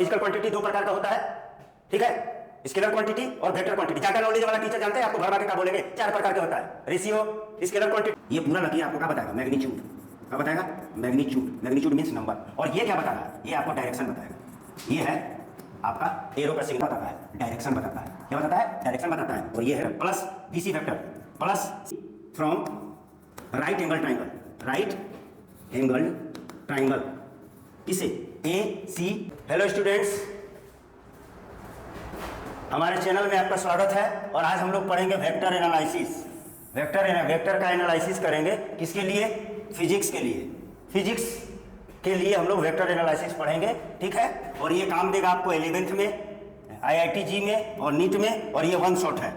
Physical quantity दो प्रकार का होता है, ठीक है, स्केलर क्वांटिटी और वेक्टर क्वांटिटी। ज्यादा नॉलेज वाला टीचर जानते हैं आपको भरवा के क्या बोलेंगे, चार प्रकार के होता है, रेशियो, स्केलर क्वांटिटी। ये पूरा लगी आपको क्या बताएगा, मैग्नीट्यूड क्या बताएगा, मैग्नीट्यूड। Magnitude means number. और ये क्या बताएगा, ये आपको डायरेक्शन बताएगा। ये है आपका एरो का सिग्नल बताता है, डायरेक्शन बताता है। क्या बताता है, डायरेक्शन बताता है। और ये है plus BC vector, plus from right angle triangle, right angle triangle किसे, ए सी। हेलो स्टूडेंट्स, हमारे चैनल में आपका स्वागत है। और आज हम लोग पढ़ेंगे वेक्टर एनालिसिस। वेक्टर का एनालिसिस करेंगे, किसके लिए, फिजिक्स के लिए। फिजिक्स के लिए हम लोग वेक्टर एनालिसिस पढ़ेंगे, ठीक है। और ये काम देगा आपको 11th में, IIT-JEE में और नीट में, और ये वन शॉट है,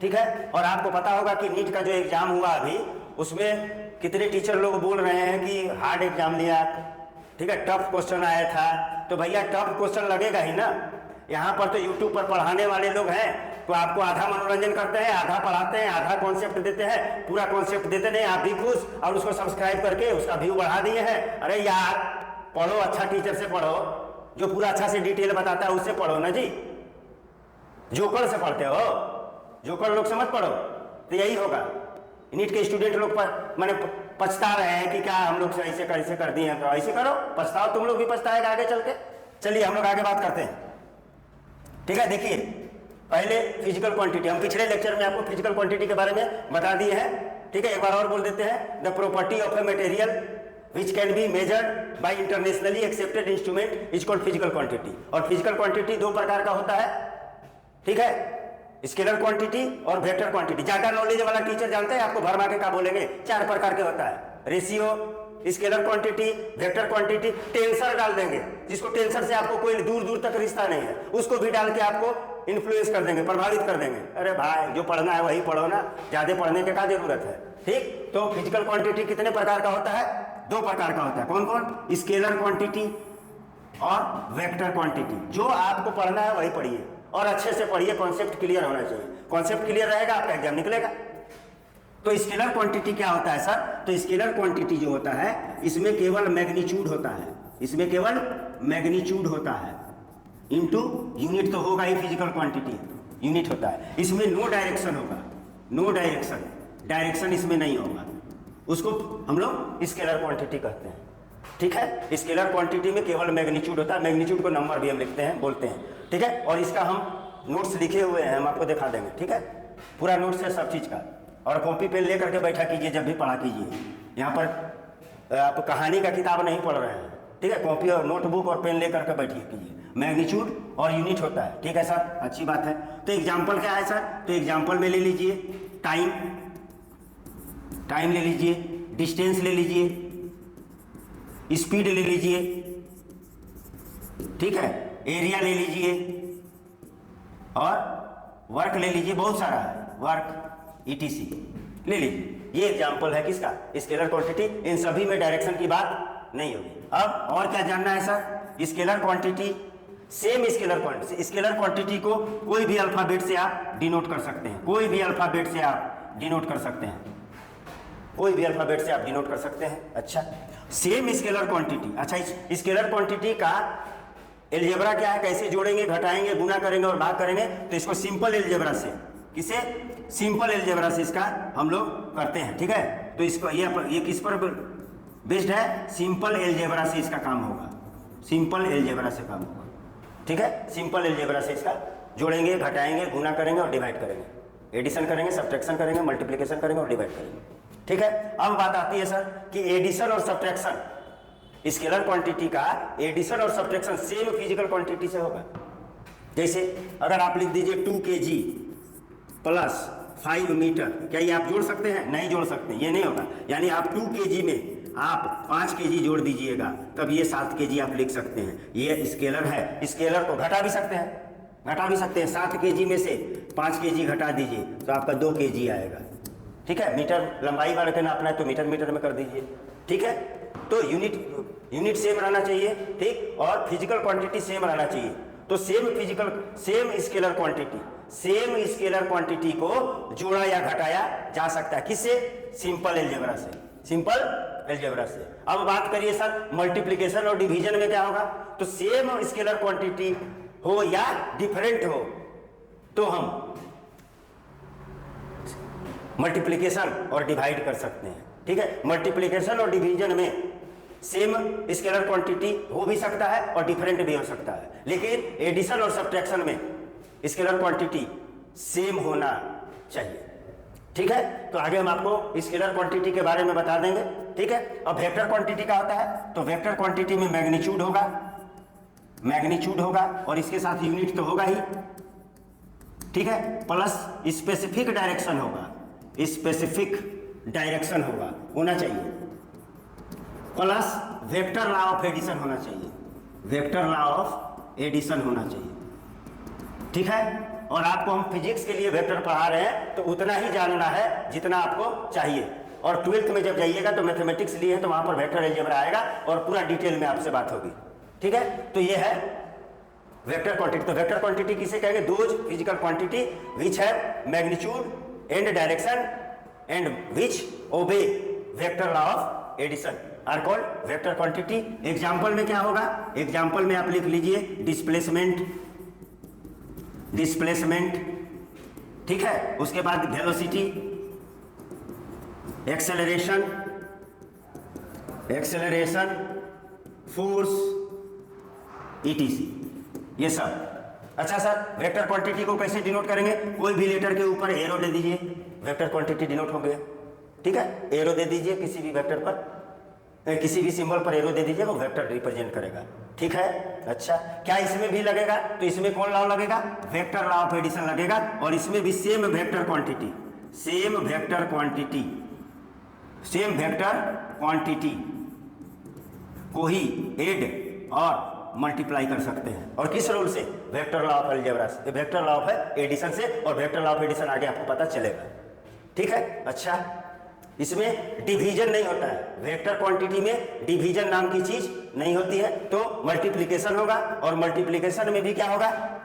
ठीक है। और आपको पता होगा कि नीट का जो एग्जाम हुआ अभी, उसमें कितने टीचर लोग बोल रहे हैं कि हार्ड एग्जाम लिया, ठीक है, टफ क्वेश्चन आया था। तो भैया टफ क्वेश्चन लगेगा ही ना। यहाँ पर तो यूट्यूब पर पढ़ाने वाले लोग हैं, तो आपको आधा मनोरंजन करते हैं, आधा पढ़ाते हैं, आधा कॉन्सेप्ट देते हैं, पूरा कॉन्सेप्ट देते नहीं। आप भी खुश और उसको सब्सक्राइब करके उसका व्यू बढ़ा दिए हैं। अरे यार पढ़ो, अच्छा टीचर से पढ़ो, जो पूरा अच्छा से डिटेल बताता है उससे पढ़ो ना जी। जोकर से पढ़ते हो, जोकर लोग से मत पढ़ो, तो यही होगा। नीट के स्टूडेंट लोग पर मैंने पछता रहे हैं कि क्या हम लोग ऐसे कर दिए हैं, तो ऐसे करो, पछताओ, तुम लोग भी पछताएगा आगे चल के। चलिए हम लोग आगे बात करते हैं, ठीक है। देखिए पहले फिजिकल क्वांटिटी, हम पिछले लेक्चर में आपको फिजिकल क्वांटिटी के बारे में बता दिए हैं, ठीक है। एक बार और बोल देते हैं, the property of a material which can be measured by internationally accepted instrument is called physical quantity. और फिजिकल क्वांटिटी दो प्रकार का होता है, ठीक है, स्केलर क्वांटिटी और वेक्टर क्वांटिटी। ज्यादा नॉलेज वाला टीचर जानते हैं आपको भरवा के क्या बोलेंगे, चार प्रकार के होता है, ratio, scalar quantity, vector quantity. Tensor डाल देंगे, जिसको टेंसर से आपको कोई दूर दूर तक रिश्ता नहीं है, उसको भी डाल के आपको इन्फ्लुएंस कर देंगे, प्रभावित कर देंगे। अरे भाई जो पढ़ना है वही पढ़ो ना, ज्यादा पढ़ने की क्या जरूरत है, ठीक। तो फिजिकल क्वांटिटी कितने प्रकार का होता है, दो प्रकार का होता है। कौन कौन, स्केलर क्वांटिटी और वेक्टर क्वांटिटी। जो आपको पढ़ना है वही पढ़िए और अच्छे से पढ़िए, कॉन्सेप्ट क्लियर होना चाहिए। कॉन्सेप्ट क्लियर रहेगा आपका एग्जाम निकलेगा। तो स्केलर क्वांटिटी क्या होता है सर, तो स्केलर क्वांटिटी जो होता है इसमें केवल मैग्नीट्यूड होता है, इसमें केवल मैग्नीट्यूड होता है, इनटू यूनिट तो होगा ही, फिजिकल क्वांटिटी यूनिट होता है। इसमें नो डायरेक्शन होगा, नो डायरेक्शन, डायरेक्शन इसमें नहीं होगा, उसको हम लोग स्केलर क्वांटिटी कहते हैं, ठीक है। स्केलर क्वांटिटी में केवल मैग्नीट्यूड होता है, मैग्नीट्यूड को नंबर भी हम लिखते हैं, बोलते हैं, ठीक है। और इसका हम नोट्स लिखे हुए हैं, हम आपको दिखा देंगे, ठीक है। पूरा नोट्स है सब चीज़ का। और कॉपी पेन ले करके बैठा कीजिए जब भी पढ़ा कीजिए। यहाँ पर आप कहानी का किताब नहीं पढ़ रहे हैं, ठीक है। कॉपी और नोटबुक और पेन ले करके बैठिए कीजिए। मैग्नीट्यूड और यूनिट होता है, ठीक है सर, अच्छी बात है। तो एग्जाम्पल क्या है सर, तो एग्जाम्पल में ले लीजिए टाइम, टाइम ले लीजिए, डिस्टेंस ले लीजिए, स्पीड ले लीजिए, ठीक है, एरिया ले लीजिए और वर्क ले लीजिए, बहुत सारा है, वर्क ETC ले लीजिए। ये एग्जाम्पल है किसका, स्केलर क्वांटिटी। इन सभी में डायरेक्शन की बात नहीं होगी। अब और क्या जानना है sir, scalar quantity, same scalar quantity, scalar quantity को कोई भी अल्फाबेट से आप डिनोट कर सकते हैं, कोई भी अल्फाबेट से आप डिनोट कर सकते हैं, कोई भी अल्फाबेट से आप डिनोट कर सकते हैं। अच्छा, सेम स्केलर क्वांटिटी। अच्छा, इस स्केलर क्वांटिटी का एलजेब्रा क्या है, कैसे जोड़ेंगे, घटाएंगे, गुना करेंगे और भाग करेंगे, तो इसको सिंपल एलजेब्रा से, किसे, सिंपल एलजेब्रा से इसका हम लोग करते हैं, ठीक है। तो इसको ये किस पर बेस्ड है, सिंपल एलजेब्रा से इसका काम होगा, सिंपल एलजेब्रा से काम होगा, ठीक है। सिंपल एलजेब्रा से इसका जोड़ेंगे, घटाएंगे, गुना करेंगे और डिवाइड करेंगे, एडिशन करेंगे, सब्ट्रैक्शन करेंगे, मल्टीप्लिकेशन करेंगे और डिवाइड करेंगे, ठीक है। अब बात आती है सर कि एडिशन और सब्ट्रैक्शन, स्केलर क्वांटिटी का एडिशन और सब्ट्रैक्शन सेम फिजिकल क्वांटिटी से होगा। जैसे अगर आप लिख दीजिए 2 kg प्लस 5 मीटर, क्या ये आप जोड़ सकते हैं, नहीं जोड़ सकते, ये नहीं होगा। यानी आप 2 kg में आप 5 kg जोड़ दीजिएगा, तब ये 7 kg आप लिख सकते हैं। ये स्केलर है, स्केलर को घटा भी सकते हैं, घटा भी सकते हैं। 7 kg में से 5 kg घटा दीजिए तो आपका 2 kg आएगा, ठीक है। मीटर लंबाई वाले का नापना है तो मीटर मीटर में कर दीजिए, ठीक है। तो यूनिट सेम रहना चाहिए, ठीक, और फिजिकल क्वांटिटी सेम रहना चाहिए। तो same scalar quantity, same scalar quantity को जोड़ा या घटाया जा सकता है, किससे, सिंपल एलजेब्रा से, सिंपल अलजेब्रा से। अब बात करिए सर मल्टीप्लिकेशन और डिवीजन में क्या होगा, तो सेम स्केलर क्वांटिटी हो या डिफरेंट हो तो हम मल्टीप्लिकेशन और डिवाइड कर सकते हैं। ठीक है, मल्टीप्लिकेशन और डिवीजन में सेम स्केलर क्वांटिटी हो भी सकता है और डिफरेंट भी हो सकता है, लेकिन एडिशन और सब्ट्रैक्शन में स्केलर क्वांटिटी सेम होना चाहिए। ठीक है, तो आगे हम आपको स्केलर क्वांटिटी के बारे में बता देंगे। ठीक है, अब वेक्टर क्वांटिटी क्या होता है, तो वेक्टर क्वांटिटी में मैग्नीट्यूड होगा और इसके साथ यूनिट तो होगा ही। ठीक है, प्लस स्पेसिफिक डायरेक्शन होना चाहिए, plus vector law of addition होना चाहिए। ठीक है, और आपको हम फिजिक्स के लिए वेक्टर पढ़ा रहे हैं तो उतना ही जानना है जितना आपको चाहिए, और 12th में जब जाइएगा तो मैथमेटिक्स लिए है तो वहां पर वेक्टर अलजेब्रा आएगा और पूरा डिटेल में आपसे बात होगी। ठीक है, तो ये है वेक्टर क्वांटिटी। तो वेक्टर क्वांटिटी किसे कहेंगे, those physical quantity which have magnitude and direction and which obey vector law of addition are called vector quantity. Example में क्या होगा, एग्जाम्पल में आप लिख लीजिए डिस्प्लेसमेंट, ठीक है, उसके बाद वेलोसिटी, एक्सेलरेशन, फोर्स, ETC, ये सब। अच्छा सर, वेक्टर क्वांटिटी को कैसे डिनोट करेंगे, कोई भी लेटर के ऊपर एरो दे दीजिए, वेक्टर क्वांटिटी डिनोट हो गया। ठीक है, एरो दे दीजिए किसी भी वेक्टर पर, किसी भी सिंबल पर एरो दे दीजिए, वो वेक्टर रिप्रेजेंट करेगा। ठीक है, अच्छा, क्या इसमें भी लगेगा, तो इसमें कौन लॉ लगेगा, वेक्टर लॉ ऑफ एडिशन लगेगा, और इसमें भी सेम वेक्टर क्वांटिटी को ही ऐड और मल्टीप्लाई कर सकते हैं। और किस रूल से, वेक्टर लॉ ऑफ अलजेब्रा से, वेक्टर लॉ ऑफ एडिशन से, और वेक्टर लॉ ऑफ एडिशन आगे आपको पता चलेगा। ठीक है, अच्छा, इसमें डिवीजन नहीं होता है, वेक्टर क्वांटिटी में डिवीजन नाम की चीज नहीं होती है, तो मल्टीप्लिकेशन होगा, और मल्टीप्लिकेशन में भी क्या होगा,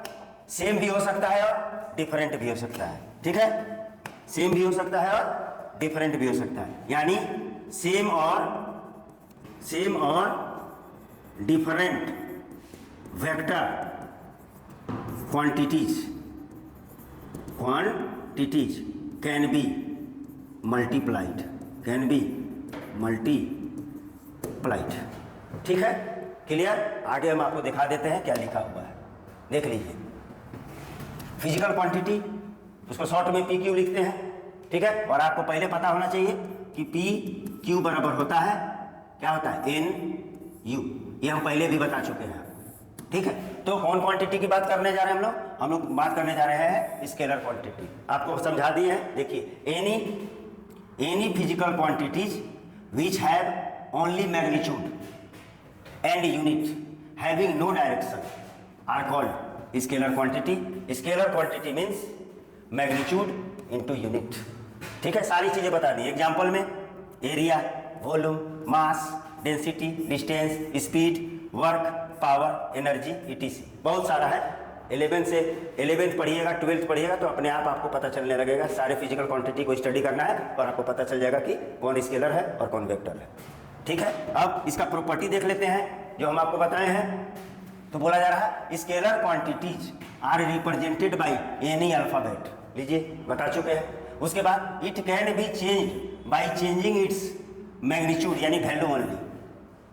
सेम भी हो सकता है और डिफरेंट भी हो सकता है। ठीक है, सेम भी हो सकता है और डिफरेंट भी हो सकता है, यानी सेम और different vector quantities can B multiplied. ठीक है, क्लियर। आगे हम आपको दिखा देते हैं क्या लिखा हुआ है, देख लीजिए। फिजिकल क्वांटिटी, उसको शॉर्ट में PQ लिखते हैं। ठीक है, और आपको पहले पता होना चाहिए कि PQ बराबर होता है, क्या होता है, NU, ये हम पहले भी बता चुके हैं। ठीक है, तो कौन क्वांटिटी की बात करने जा रहे हैं हम लोग बात करने जा रहे हैं स्केलर क्वांटिटी। आपको समझा दिए हैं, देखिए, any physical quantities which have only magnitude and unit having no direction are called scalar quantity. Scalar quantity means magnitude into unit. ठीक है, सारी चीजें बता दी। एग्जाम्पल में area, volume, mass, density, distance, speed, work, power, energy, ETC, बहुत सारा है। 11th पढ़िएगा, 12th पढ़िएगा तो अपने आप आपको पता चलने लगेगा। सारे फिजिकल क्वांटिटी को स्टडी करना है और आपको पता चल जाएगा कि कौन स्केलर है और कौन वेक्टर है। ठीक है, अब इसका प्रॉपर्टी देख लेते हैं जो हम आपको बताए हैं। तो बोला जा रहा है scalar quantities are represented by any alphabet, लीजिए बता चुके हैं। उसके बाद it can be change by changing its magnitude, यानी वैल्यू ओनली।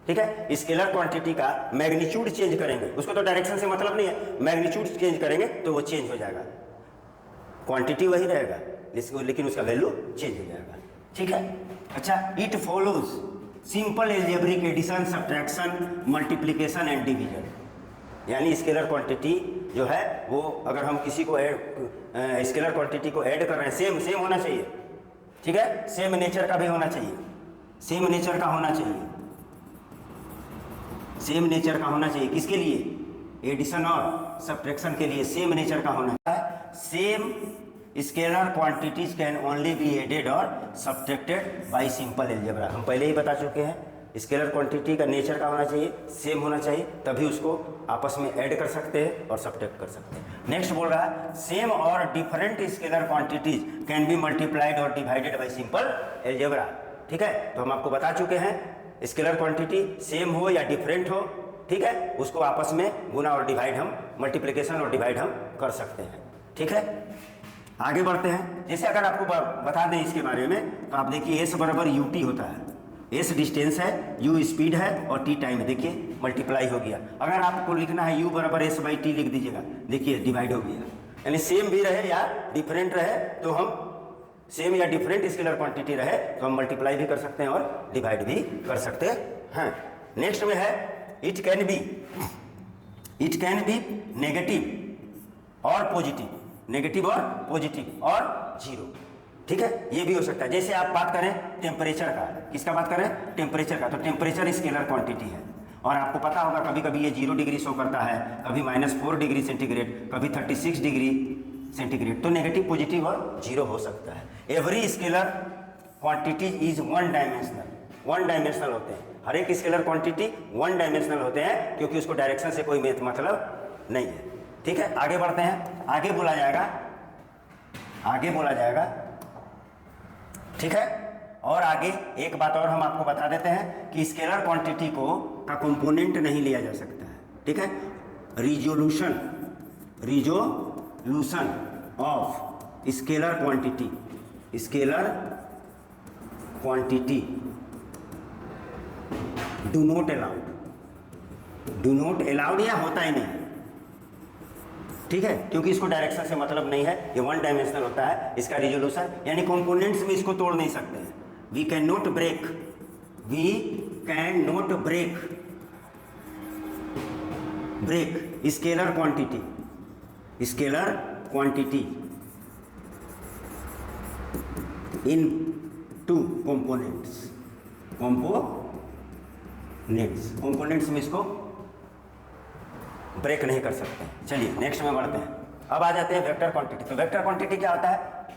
ठीक है, स्केलर क्वांटिटी का मैग्नीट्यूड चेंज करेंगे, उसको तो डायरेक्शन से मतलब नहीं है, मैग्नीट्यूड चेंज करेंगे तो वो चेंज हो जाएगा, क्वांटिटी वही रहेगा लेकिन उसका वैल्यू चेंज हो जाएगा। ठीक है, अच्छा, it follows simple algebraic addition, subtraction, multiplication and division. यानी स्केलर क्वांटिटी जो है वो अगर हम किसी को स्केलर क्वांटिटी को ऐड कर रहे हैं, सेम होना चाहिए। ठीक है, सेम नेचर का भी होना चाहिए, सेम नेचर का होना चाहिए। किसके लिए, एडिशन और सब्ट्रैक्शन के लिए सेम नेचर का होना है। Same scalar quantities can only be added और सब्ट्रैक्टेड बाय सिंपल अलजेब्रा। हम पहले ही बता चुके हैं, स्केलर क्वांटिटी का नेचर का होना चाहिए, सेम होना चाहिए, तभी उसको आपस में ऐड कर सकते हैं और सब्ट्रैक्ट कर सकते हैं। नेक्स्ट बोल रहा है सेम और different scalar quantities can B multiplied और डिवाइडेड बाय सिंपल अलजेब्रा। ठीक है। तो हम आपको बता चुके हैं स्केलर क्वांटिटी सेम हो या डिफरेंट हो, ठीक है, उसको आपस में गुना और डिवाइड हम मल्टीप्लिकेशन और डिवाइड हम कर सकते हैं, ठीक है। आगे बढ़ते हैं। जैसे अगर आपको बता दें इसके बारे में, तो आप देखिए S बराबर UT होता है। S डिस्टेंस है, U स्पीड है और T टाइम है। देखिए मल्टीप्लाई हो गया। अगर आपको लिखना है U बराबर S/T लिख दीजिएगा, देखिए डिवाइड हो गया। यानी सेम भी रहे या डिफरेंट रहे तो हम सेम या डिफरेंट स्केलर क्वांटिटी रहे तो हम मल्टीप्लाई भी कर सकते हैं और डिवाइड भी कर सकते हैं। नेक्स्ट में है इट कैन बी नेगेटिव और पॉजिटिव, नेगेटिव और पॉजिटिव और जीरो, ठीक है, ये भी हो सकता है। जैसे आप बात करें टेम्परेचर का, किसका बात करें, टेम्परेचर का, तो टेम्परेचर स्केलर क्वांटिटी है और आपको पता होगा कभी कभी ये 0 डिग्री शो करता है, कभी -4 डिग्री सेंटीग्रेड, कभी 36 डिग्री सेंटीग्रेड, तो नेगेटिव, पॉजिटिव और जीरो हो सकता है। Every scalar quantity is one dimensional होते हैं। हर एक स्केलर क्वांटिटी वन डायमेंशनल होते हैं क्योंकि उसको डायरेक्शन से कोई मतलब नहीं है, ठीक है। आगे बढ़ते हैं। आगे बोला जाएगा, ठीक है। और आगे एक बात और हम आपको बता देते हैं कि स्केलर क्वांटिटी का कंपोनेंट नहीं लिया जा सकता है, ठीक है। Resolution of scalar quantity do not allowed या होता ही नहीं, ठीक है, क्योंकि इसको डायरेक्शन से मतलब नहीं है, ये वन डायमेंशनल होता है। इसका रिजोल्यूशन यानी कंपोनेंट्स में इसको तोड़ नहीं सकते हैं। We can not break scalar quantity into components में इसको ब्रेक नहीं कर सकते। चलिए नेक्स्ट में बढ़ते हैं। अब आ जाते हैं वेक्टर क्वांटिटी। तो वेक्टर क्वांटिटी क्या होता है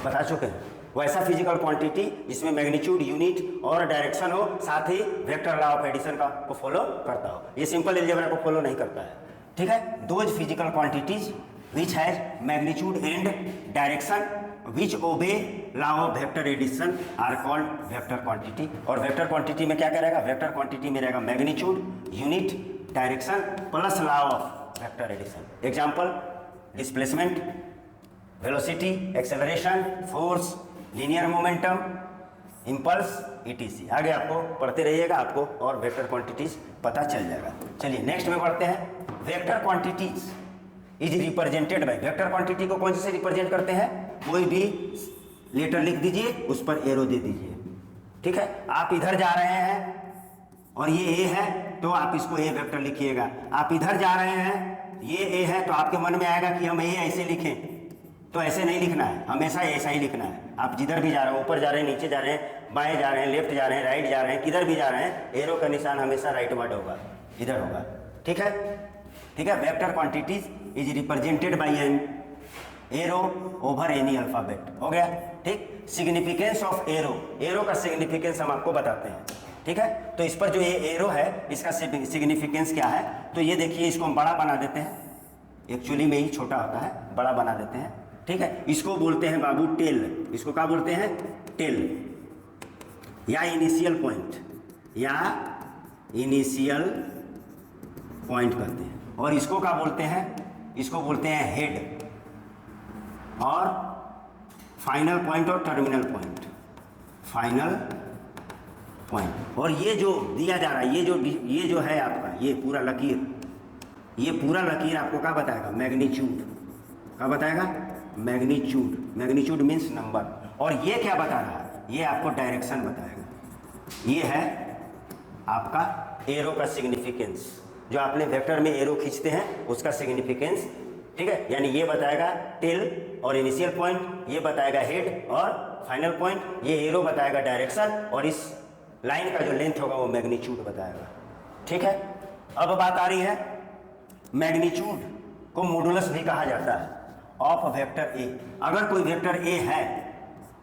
बता चुके हैं। वैसा फिजिकल क्वांटिटी जिसमें मैग्नीट्यूड, यूनिट और डायरेक्शन हो, साथ ही वेक्टर लॉ ऑफ एडिशन को फॉलो करता हो। ये सिंपल अलजेब्रा को फॉलो नहीं करता है, ठीक है। Those physical quantities which has magnitude and direction which obey law of vector addition are called vector quantity. और वेक्टर क्वांटिटी में क्या करेगा, वेक्टर क्वांटिटी में रहेगा magnitude, unit, direction plus law of vector addition. Example displacement, velocity, acceleration, force, linear momentum, impulse, ETC। आगे आपको पढ़ते रहिएगा, आपको और वेक्टर क्वांटिटीज पता चल जाएगा। चलिए नेक्स्ट में पढ़ते हैं। Vector quantities is represented by, vector quantity को कौन से रिप्रेजेंट करते हैं, कोई भी लेटर लिख दीजिए, उस पर एरो दे दीजिए, ठीक है। आप इधर जा रहे हैं और ये A है तो आप इसको A वेक्टर लिखिएगा। आप इधर जा रहे हैं, ये A है तो आपके मन में आएगा कि हम A ऐसे लिखें, तो ऐसे नहीं लिखना है, हमेशा ऐसा ही लिखना है। आप जिधर भी जा रहे हैं, ऊपर जा रहे हैं, नीचे जा रहे हैं, बाएं जा रहे हैं, लेफ्ट जा रहे हैं, राइट जा रहे हैं, किधर भी जा रहे हैं, एरो का निशान हमेशा राइट वर्ड होगा, इधर होगा, ठीक है, ठीक है। Vector quantities is represented by an arrow over any alphabet, हो गया, ठीक। सिग्निफिकेंस ऑफ एरो, एरो का सिग्निफिकेंस हम आपको बताते हैं, ठीक है। तो इस पर जो ये एरो है इसका सिग्निफिकेंस क्या है, तो ये देखिए, इसको हम बड़ा बना देते हैं, एक्चुअली में ही छोटा होता है, बड़ा बना देते हैं, ठीक है। इसको बोलते हैं बाबू टेल, इसको क्या बोलते हैं, टेल या इनिशियल पॉइंट कहते हैं। और इसको क्या बोलते हैं, इसको बोलते हैं हेड और फाइनल पॉइंट और टर्मिनल पॉइंट, फाइनल पॉइंट। और ये जो दिया जा रहा है, ये जो है आपका ये पूरा लकीर आपको क्या बताएगा, मैग्नीट्यूड, क्या बताएगा, मैग्नीट्यूड मीन्स नंबर। और ये क्या बता रहा है, ये आपको डायरेक्शन बताएगा। ये है आपका एरो का सिग्निफिकेंस, जो आपने वेक्टर में एरो खींचते हैं उसका सिग्निफिकेंस, ठीक है। यानी ये बताएगा टेल और इनिशियल पॉइंट, ये बताएगा हेड और फाइनल पॉइंट, ये एरो बताएगा डायरेक्शन, और इस लाइन का जो लेंथ होगा वो मैग्नीट्यूड बताएगा, ठीक है। अब बात आ रही है, मैग्नीट्यूड को मॉडुलस भी कहा जाता है ऑफ वेक्टर ए। अगर कोई वेक्टर ए है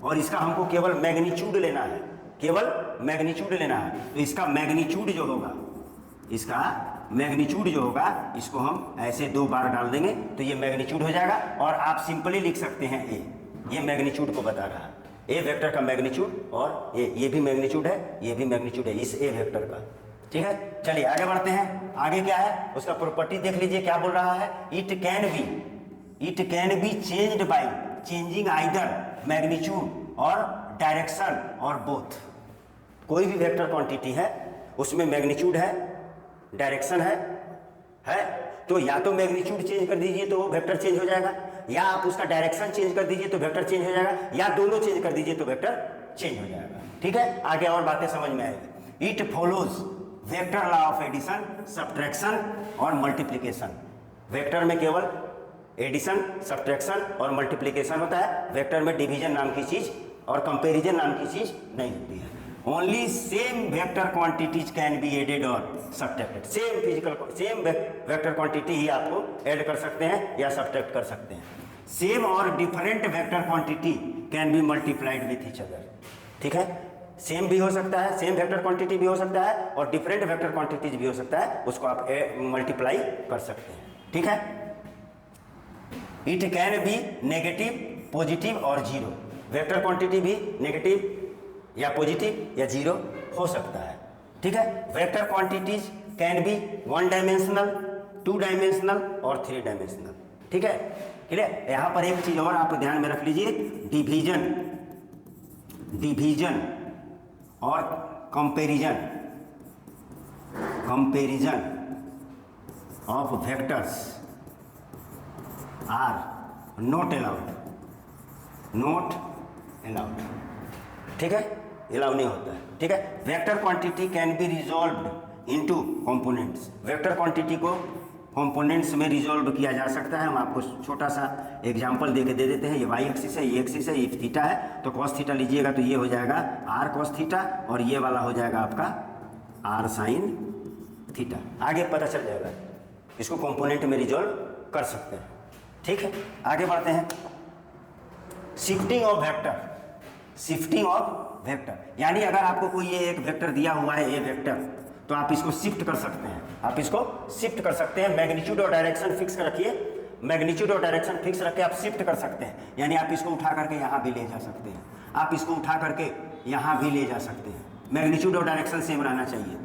और इसका हमको केवल मैग्नीट्यूड लेना है, तो इसका मैग्नीट्यूड जो होगा, इसको हम ऐसे 2 बार डाल देंगे, तो ये मैग्नीट्यूड हो जाएगा। और आप सिंपली लिख सकते हैं ए, ये मैग्नीट्यूड को बता रहा है, ए वेक्टर का मैग्नीट्यूड और ये भी मैग्नीट्यूड है, ये भी मैग्नीट्यूड है इस ए वेक्टर का। ठीक है, चलिए आगे बढ़ते हैं। आगे क्या है उसका प्रॉपर्टी देख लीजिए, क्या बोल रहा है, it can be changed by changing either magnitude और डायरेक्शन और बोथ। कोई भी वेक्टर क्वांटिटी है उसमें मैग्नीट्यूड है, डायरेक्शन है तो या तो मैग्नीट्यूड चेंज कर दीजिए तो वेक्टर चेंज हो जाएगा, या आप उसका डायरेक्शन चेंज कर दीजिए तो वेक्टर चेंज हो जाएगा, या दोनों चेंज कर दीजिए तो वेक्टर चेंज हो जाएगा। ठीक है, आगे और बातें समझ में आएगी। It follows vector law of addition, subtraction और मल्टीप्लिकेशन। वेक्टर में केवल एडिशन, सब्ट्रैक्शन और मल्टीप्लिकेशन होता है, वेक्टर में डिवीजन नाम की चीज और कंपैरिजन नाम की चीज नहीं होती है। Only same vector quantities can be added और सब्ट्रैक्टेड। सेम वेक्टर क्वांटिटी ही आपको ऐड कर सकते हैं या सब्ट्रैक्ट कर सकते हैं। सेम और different vector quantity can B multiplied with each other. ठीक है, सेम भी हो सकता है, सेम वेक्टर क्वांटिटी भी हो सकता है और डिफरेंट वेक्टर क्वांटिटीज भी हो सकता है, उसको आप मल्टीप्लाई कर सकते हैं। ठीक है, it can B negative, positive और जीरो। वेक्टर क्वांटिटी भी नेगेटिव या पॉजिटिव या जीरो हो सकता है। ठीक है, vector quantities can B 1 dimensional, 2 dimensional और 3 डायमेंशनल। ठीक है, क्लियर। यहाँ पर एक चीज और आप ध्यान में रख लीजिए, डिवीजन और comparison of vectors are not allowed. ठीक है, अलाउ नहीं होता है। ठीक है, vector quantity can be resolved into components. Vector quantity को कंपोनेंट्स में रिजॉल्व किया जा सकता है। हम आपको छोटा सा एग्जांपल देके दे देते हैं। ये वाई एक्सिस है, ये एक्सिस है, ये थीटा है, तो कॉस थीटा लीजिएगा तो ये हो जाएगा आर कॉस थीटा और ये वाला हो जाएगा आपका आर साइन थीटा। आगे पता चल जाएगा, इसको कंपोनेंट में रिजॉल्व कर सकते हैं। ठीक है, आगे बढ़ते हैं। शिफ्टिंग ऑफ वेक्टर, यानी अगर आपको कोई ये एक वेक्टर दिया हुआ है, ये वेक्टर, तो आप इसको शिफ्ट कर सकते हैं। मैग्नीट्यूड और डायरेक्शन फिक्स रखिए, मैग्नीट्यूड और डायरेक्शन फिक्स रख के आप शिफ्ट कर सकते हैं। यानी आप इसको उठा करके यहाँ भी ले जा सकते हैं, आप इसको उठा करके यहाँ भी ले जा सकते हैं। मैग्नीट्यूड और डायरेक्शन सेम रहना चाहिए।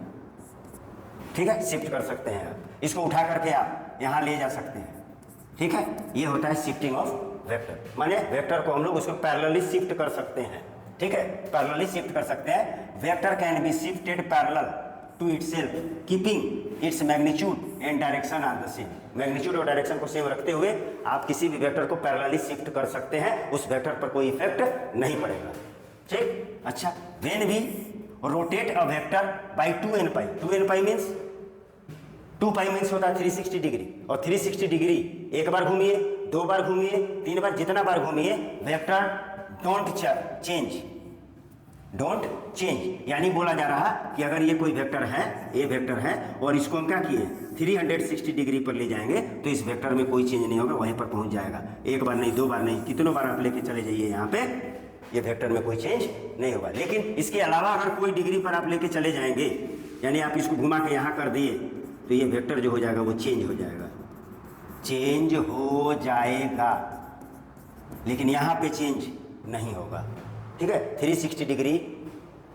ठीक है, शिफ्ट कर सकते हैं आप, इसको उठा करके आप यहाँ ले जा सकते हैं। ठीक है, ये होता है शिफ्टिंग ऑफ वेक्टर, माने वेक्टर को हम लोग उसको पैरेलली शिफ्ट कर सकते हैं। ठीक है, पैरेलली शिफ्ट कर सकते हैं। Vector can be shifted parallel to itself keeping its magnitude and direction are the same. Magnitude और डायरेक्शन को सेम रखते हुए आप किसी भी वेक्टर को पैरेलली शिफ्ट कर सकते हैं, उस वेक्टर पर कोई इफेक्ट नहीं पड़ेगा। ठीक, अच्छा, when we rotate a vector by 2n pi, 2n pi means 2 pi means होता है 360 डिग्री, और 360 डिग्री एक बार घूमिए, 2 बार घूमिए, 3 बार, जितना बार घूमिए वेक्टर डोंट चेंज। यानी बोला जा रहा कि अगर ये कोई वेक्टर है, ये वेक्टर है, और इसको हम क्या किए 360 डिग्री पर ले जाएंगे तो इस वेक्टर में कोई चेंज नहीं होगा, वहीं पर पहुंच जाएगा। एक बार नहीं, 2 बार नहीं, कितनों बार आप लेके चले जाइए यहाँ पे, ये वेक्टर में कोई चेंज नहीं होगा। लेकिन इसके अलावा अगर कोई डिग्री पर आप लेके चले जाएंगे, यानी आप इसको घुमा के यहाँ कर दिए, तो ये वेक्टर जो हो जाएगा वो चेंज हो जाएगा, लेकिन यहाँ पे चेंज नहीं होगा। ठीक है, 360 डिग्री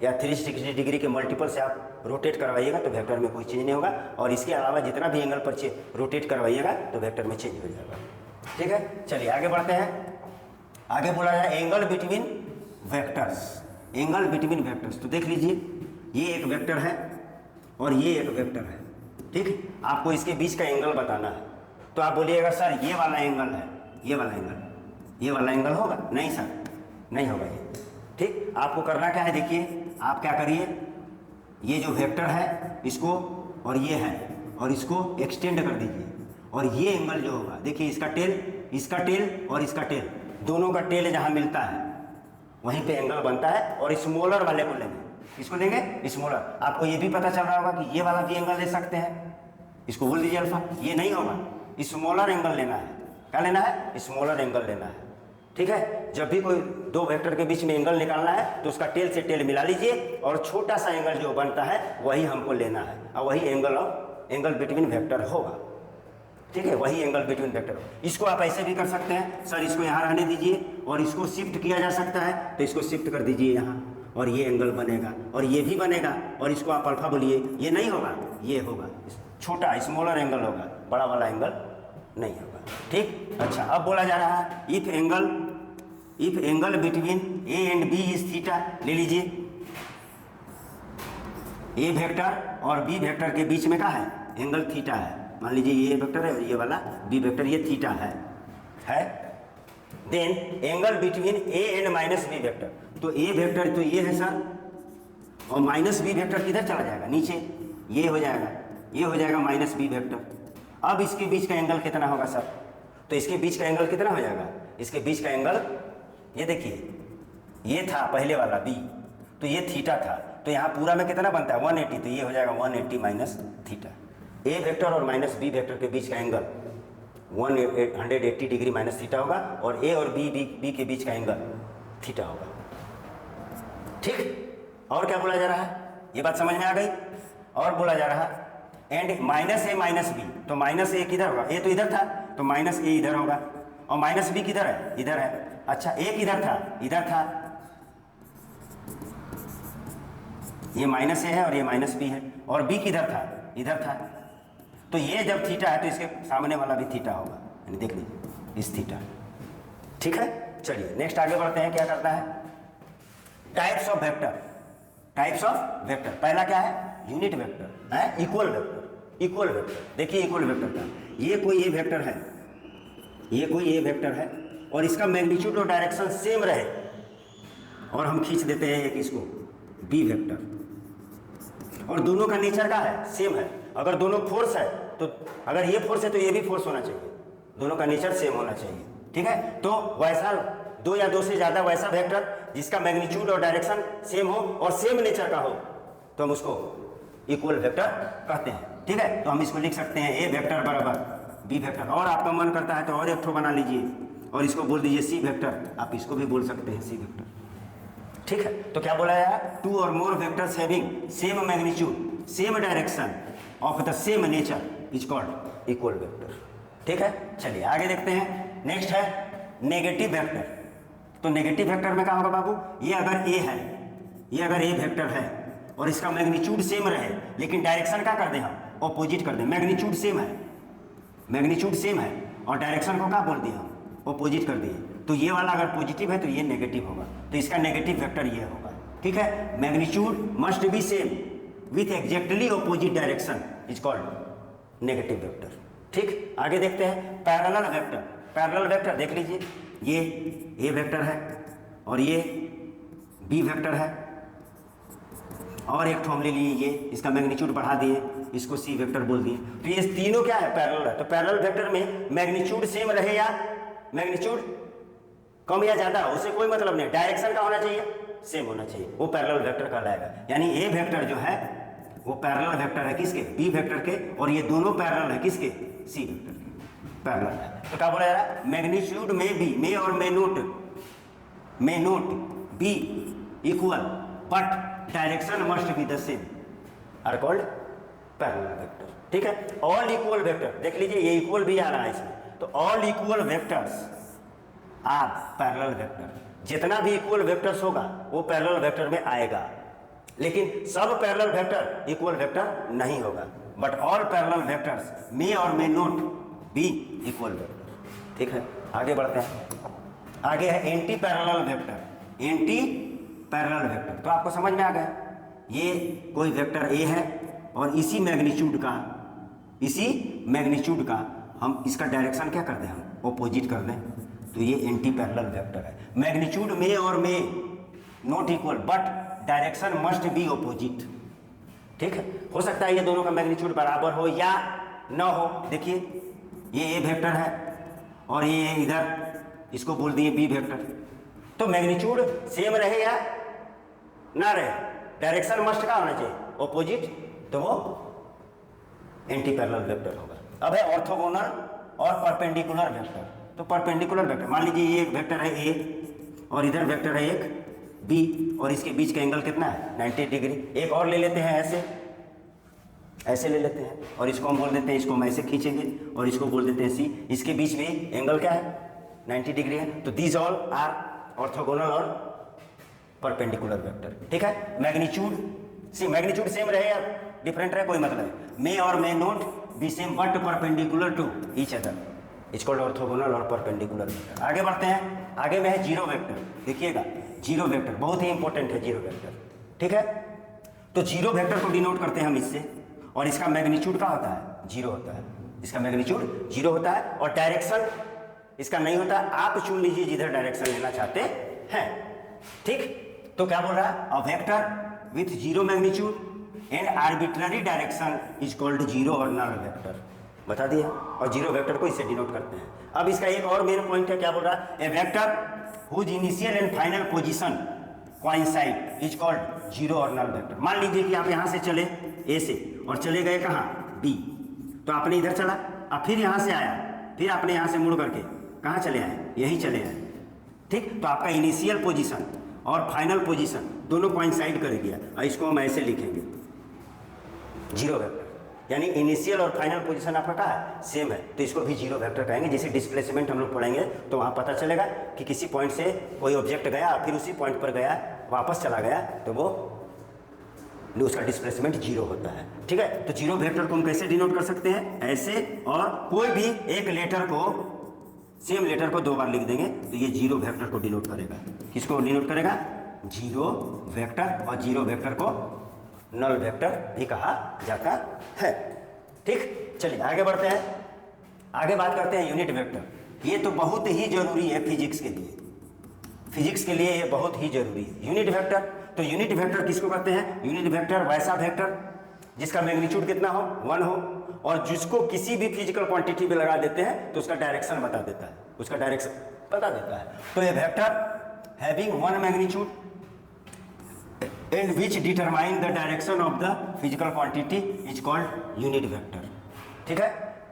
या 360 डिग्री के मल्टीपल से आप रोटेट करवाइएगा तो वेक्टर में कोई चेंज नहीं होगा, और इसके अलावा जितना भी एंगल पर रोटेट करवाइएगा तो वेक्टर में चेंज हो जाएगा। ठीक है, चलिए आगे बढ़ते हैं। आगे बोला जाए एंगल बिटवीन वेक्टर्स। तो देख लीजिए, ये एक वेक्टर है और ये एक वेक्टर है। ठीक, आपको इसके बीच का एंगल बताना है, तो आप बोलिएगा सर ये वाला एंगल है, ये वाला एंगल होगा? नहीं सर, नहीं होगा ये। ठीक, आपको करना क्या है, देखिए आप क्या करिए, ये जो वेक्टर है इसको और ये है, और इसको एक्सटेंड कर दीजिए, और ये एंगल जो होगा, देखिए इसका टेल और इसका टेल, दोनों का टेल जहाँ मिलता है वहीं पे एंगल बनता है, और स्मॉलर वाले को लेंगे, इसको लेंगे स्मॉलर। आपको ये भी पता चल रहा होगा कि ये वाला भी एंगल ले सकते हैं, इसको बोल दीजिए अल्फा। ये नहीं होगा, स्मॉलर एंगल लेना है। क्या लेना है? स्मॉलर एंगल लेना है। ठीक है, जब भी कोई 2 वेक्टर के बीच में एंगल निकालना है तो उसका टेल से टेल मिला लीजिए, और छोटा सा एंगल जो बनता है वही हमको लेना है, और वही एंगल बिटवीन वेक्टर होगा। ठीक है, वही एंगल बिटवीन वेक्टर होगा। इसको आप ऐसे भी कर सकते हैं, सर इसको यहाँ रहने दीजिए और इसको शिफ्ट किया जा सकता है, तो इसको शिफ्ट कर दीजिए यहाँ और ये एंगल बनेगा और ये भी बनेगा और इसको आप अल्फा बोलिए, ये नहीं होगा, ये होगा, छोटा स्मॉलर एंगल होगा, बड़ा वाला एंगल नहीं होगा। ठीक, अच्छा अब बोला जा रहा है if angle between A and B is theta. ले लीजिए, ए वेक्टर और बी वेक्टर के बीच में क्या है, एंगल थीटा है। मान लीजिए ये वेक्टर है और ये वाला बी वेक्टर, ये थीटा है। Then angle between A and minus B vector, तो ए वेक्टर तो ये है सर, और माइनस बी वेक्टर किधर चला जाएगा, नीचे, ये हो जाएगा माइनस बी वेक्टर। अब इसके बीच का एंगल कितना होगा सर, तो इसके बीच का एंगल कितना हो जाएगा, इसके बीच का एंगल, ये देखिए ये था पहले वाला बी, तो ये थीटा था, तो यहाँ पूरा में कितना बनता है 180, तो ये हो जाएगा 180 माइनस थीटा। ए वेक्टर और माइनस बी वेक्टर के बीच का एंगल 180 डिग्री माइनस थीटा होगा और ए और बी के बीच का एंगल थीटा होगा। ठीक, और क्या बोला जा रहा है, ये बात समझ में आ गई। और बोला जा रहा है and minus A minus B, तो माइनस ए किधर होगा, ए तो इधर था, तो माइनस ए इधर होगा और माइनस बी किधर है, इधर है। अच्छा ए किधर था, इधर था, ये माइनस ए है और ये माइनस बी है, और बी किधर था, इधर था। तो ये जब थीटा है तो इसके सामने वाला भी थीटा होगा, यानी देख लीजिए इस थीटा। ठीक है, चलिए नेक्स्ट आगे बढ़ते हैं। क्या करता है, टाइप्स ऑफ वेक्टर। पहला क्या है, यूनिट वेक्टर है, इक्वल वेक्टर। देखिए इक्वल वेक्टर का, ये कोई ए वेक्टर है और इसका मैग्नीट्यूड और डायरेक्शन सेम रहे और हम खींच देते हैं एक इसको बी वेक्टर, और दोनों का नेचर का है, सेम है। अगर दोनों फोर्स है तो अगर ये फोर्स है तो ये भी फोर्स होना चाहिए, दोनों का नेचर सेम होना चाहिए। ठीक है, तो वैसा दो या दो से ज़्यादा वैसा वेक्टर जिसका मैग्नीट्यूड और डायरेक्शन सेम हो और सेम नेचर का हो तो हम उसको इक्वल वेक्टर कहते हैं। ठीक है, तो हम इसको लिख सकते हैं ए वेक्टर बराबर बी वेक्टर, और आपका मन करता है तो और एक ठो बना लीजिए और इसको बोल दीजिए सी वेक्टर, आप इसको भी बोल सकते हैं सी वेक्टर। ठीक है, तो क्या बोला है, टू और more vectors having same magnitude same direction of the same nature is called equal vector. ठीक है, चलिए आगे देखते हैं। नेक्स्ट है नेगेटिव वेक्टर। तो नेगेटिव वेक्टर में क्या होगा बाबू, ये अगर ए है, ये अगर ए वेक्टर है और इसका मैग्नीट्यूड सेम रहे लेकिन डायरेक्शन क्या कर दें हम, ऑपोजिट कर दें। मैग्नीट्यूड सेम है और डायरेक्शन को क्या बोल दिए हम, ऑपोजिट कर दिए, तो ये वाला अगर पॉजिटिव है तो ये नेगेटिव होगा, तो इसका नेगेटिव वेक्टर ये होगा। ठीक है, magnitude must be same with exactly opposite direction is called negative vector. ठीक, आगे देखते हैं पैरेलल वेक्टर देख लीजिए, ये ए वेक्टर है और ये बी वेक्टर है और एक ठो हम ले लिए, ये इसका मैग्नीट्यूड बढ़ा दिए, इसको सी वेक्टर बोल दिए। तो ये तीनों क्या है, पैरेलल है। तो पैरेलल वेक्टर में मैग्नीट्यूड सेम रहे या मैग्नीट्यूड कम या ज्यादा, उससे कोई मतलब नहीं, डायरेक्शन का होना चाहिए, सेम होना चाहिए, वो पैरेलल वेक्टर कहलाएगा। यानी ए वेक्टर जो है वो पैरेलल वेक्टर है किसके, बी वेक्टर के, और ये दोनों पैरेलल है किसके, सी वेक्टर के, पैरेलल है। तो क्या बोला जा रहा है, मैग्नीट्यूड में और may not be equal but direction must be the same are called parallel vector. ठीक है, ऑल इक्वल वेक्टर देख लीजिए, ये इक्वल भी आ रहा है इसमें, तो all equal vectors are parallel vector. जितना भी इक्वल वेक्टर्स होगा वो पैरेलल वेक्टर में आएगा, लेकिन सब पैरेलल वेक्टर इक्वल वेक्टर नहीं होगा, बट ऑल पैरेलल वेक्टर्स मे और may not be equal vector. ठीक है, आगे बढ़ते हैं। आगे है एंटी पैरेलल वेक्टर। तो आपको समझ में आ गया, ये कोई वेक्टर ए है और इसी मैग्नीट्यूड का हम इसका डायरेक्शन क्या कर दें, हम ऑपोजिट कर दें, तो ये एंटी पैरेलल वेक्टर है। मैग्नीट्यूड में और में not equal but direction must B opposite. ठीक है, हो सकता है ये दोनों का मैग्नीट्यूड बराबर हो या न हो। देखिए ये ए वेक्टर है और ये इधर इसको बोल दिए बी वेक्टर, तो मैग्नीट्यूड सेम रहे या ना रहे, डायरेक्शन मस्ट का होना चाहिए ऑपोजिट, तो वो एंटी पैरेलल वेक्टर होगा। अब है ऑर्थोगोनल और परपेंडिकुलर वेक्टर। तो परपेंडिकुलर वेक्टर, मान लीजिए ये एक वेक्टर है ए और इधर वेक्टर है एक बी और इसके बीच का एंगल कितना है 90 डिग्री। एक और ले लेते हैं ऐसे, ऐसे ले लेते हैं और इसको हम बोल देते हैं, इसको हम ऐसे खींचेंगे और इसको बोल देते हैं सी। इसके बीच में एंगल क्या है, 90 डिग्री है। तो दीज ऑल आर ऑर्थोगोनल और परपेंडिकुलर वेक्टर। ठीक है, मैग्नीट्यूड मैग्नीट्यूड सेम रहे या डिफरेंट रहे कोई मतलब है, मे और may not be same but perpendicular to each other, it's called orthogonal और परपेंडिकुलर वेक्टर। आगे बढ़ते हैं, आगे में है जीरो वेक्टर। देखिएगा जीरो वेक्टर बहुत ही इंपॉर्टेंट है जीरो वेक्टर। ठीक है, तो जीरो वेक्टर को डिनोट करते हैं हम इससे, और इसका मैग्नीट्यूड क्या होता है, जीरो होता है। इसका मैग्नीट्यूड जीरो होता है और डायरेक्शन इसका नहीं होता। आप चुन लीजिए जिधर डायरेक्शन लेना चाहते हैं। ठीक, तो क्या बोल रहा है, a vector with zero magnitude and arbitrary direction is called zero और नल वेक्टर। बता दिया, और जीरो वेक्टर को इससे डिनोट करते हैं। अब इसका एक और मेन पॉइंट है, क्या बोल रहा है, a vector whose initial and final position coincide is called zero और नल वेक्टर। मान लीजिए कि आप यहाँ से चले ए से और चले गए कहाँ, बी, तो आपने इधर चला, अब फिर यहाँ से आया, फिर आपने यहाँ से मुड़ करके कहाँ चले आए, यही चले आए। ठीक, तो आपका इनिशियल पोजीशन और फाइनल पोजीशन दोनों कोइंसाइड कर गया, और इसको हम ऐसे लिखेंगे जीरो वेक्टर, यानी इनिशियल और फाइनल पोजीशन आपका क्या है, सेम है, तो इसको भी जीरो वेक्टर कहेंगे। जैसे डिस्प्लेसमेंट हम लोग पढ़ेंगे तो वहाँ पता चलेगा कि किसी पॉइंट से कोई ऑब्जेक्ट गया फिर उसी पॉइंट पर गया वापस चला गया, तो वो उसका डिस्प्लेसमेंट जीरो होता है। ठीक है, तो जीरो वेक्टर को हम कैसे डिनोट कर सकते हैं, ऐसे, और कोई भी एक लेटर को, सेम लेटर को दो बार लिख देंगे तो ये जीरो वेक्टर को डिनोट करेगा। किसको डिनोट करेगा, जीरो वेक्टर, और जीरो वेक्टर को नल वेक्टर भी कहा जाता है। ठीक, चलिए आगे बढ़ते हैं, आगे बात करते हैं यूनिट वेक्टर। ये तो बहुत ही जरूरी है फिजिक्स के लिए, फिजिक्स के लिए ये बहुत ही जरूरी है यूनिट वेक्टर। तो यूनिट वेक्टर किसको कहते हैं, यूनिट वेक्टर वैसा वेक्टर जिसका मैग्नीट्यूड कितना हो, 1 हो, और जिसको किसी भी फिजिकल क्वांटिटी पे लगा देते हैं तो उसका डायरेक्शन बता देता है, उसका डायरेक्शन बता देता है। तो ये vector having 1 magnitude and which determine the direction of the physical quantity is called unit vector। ठीक है,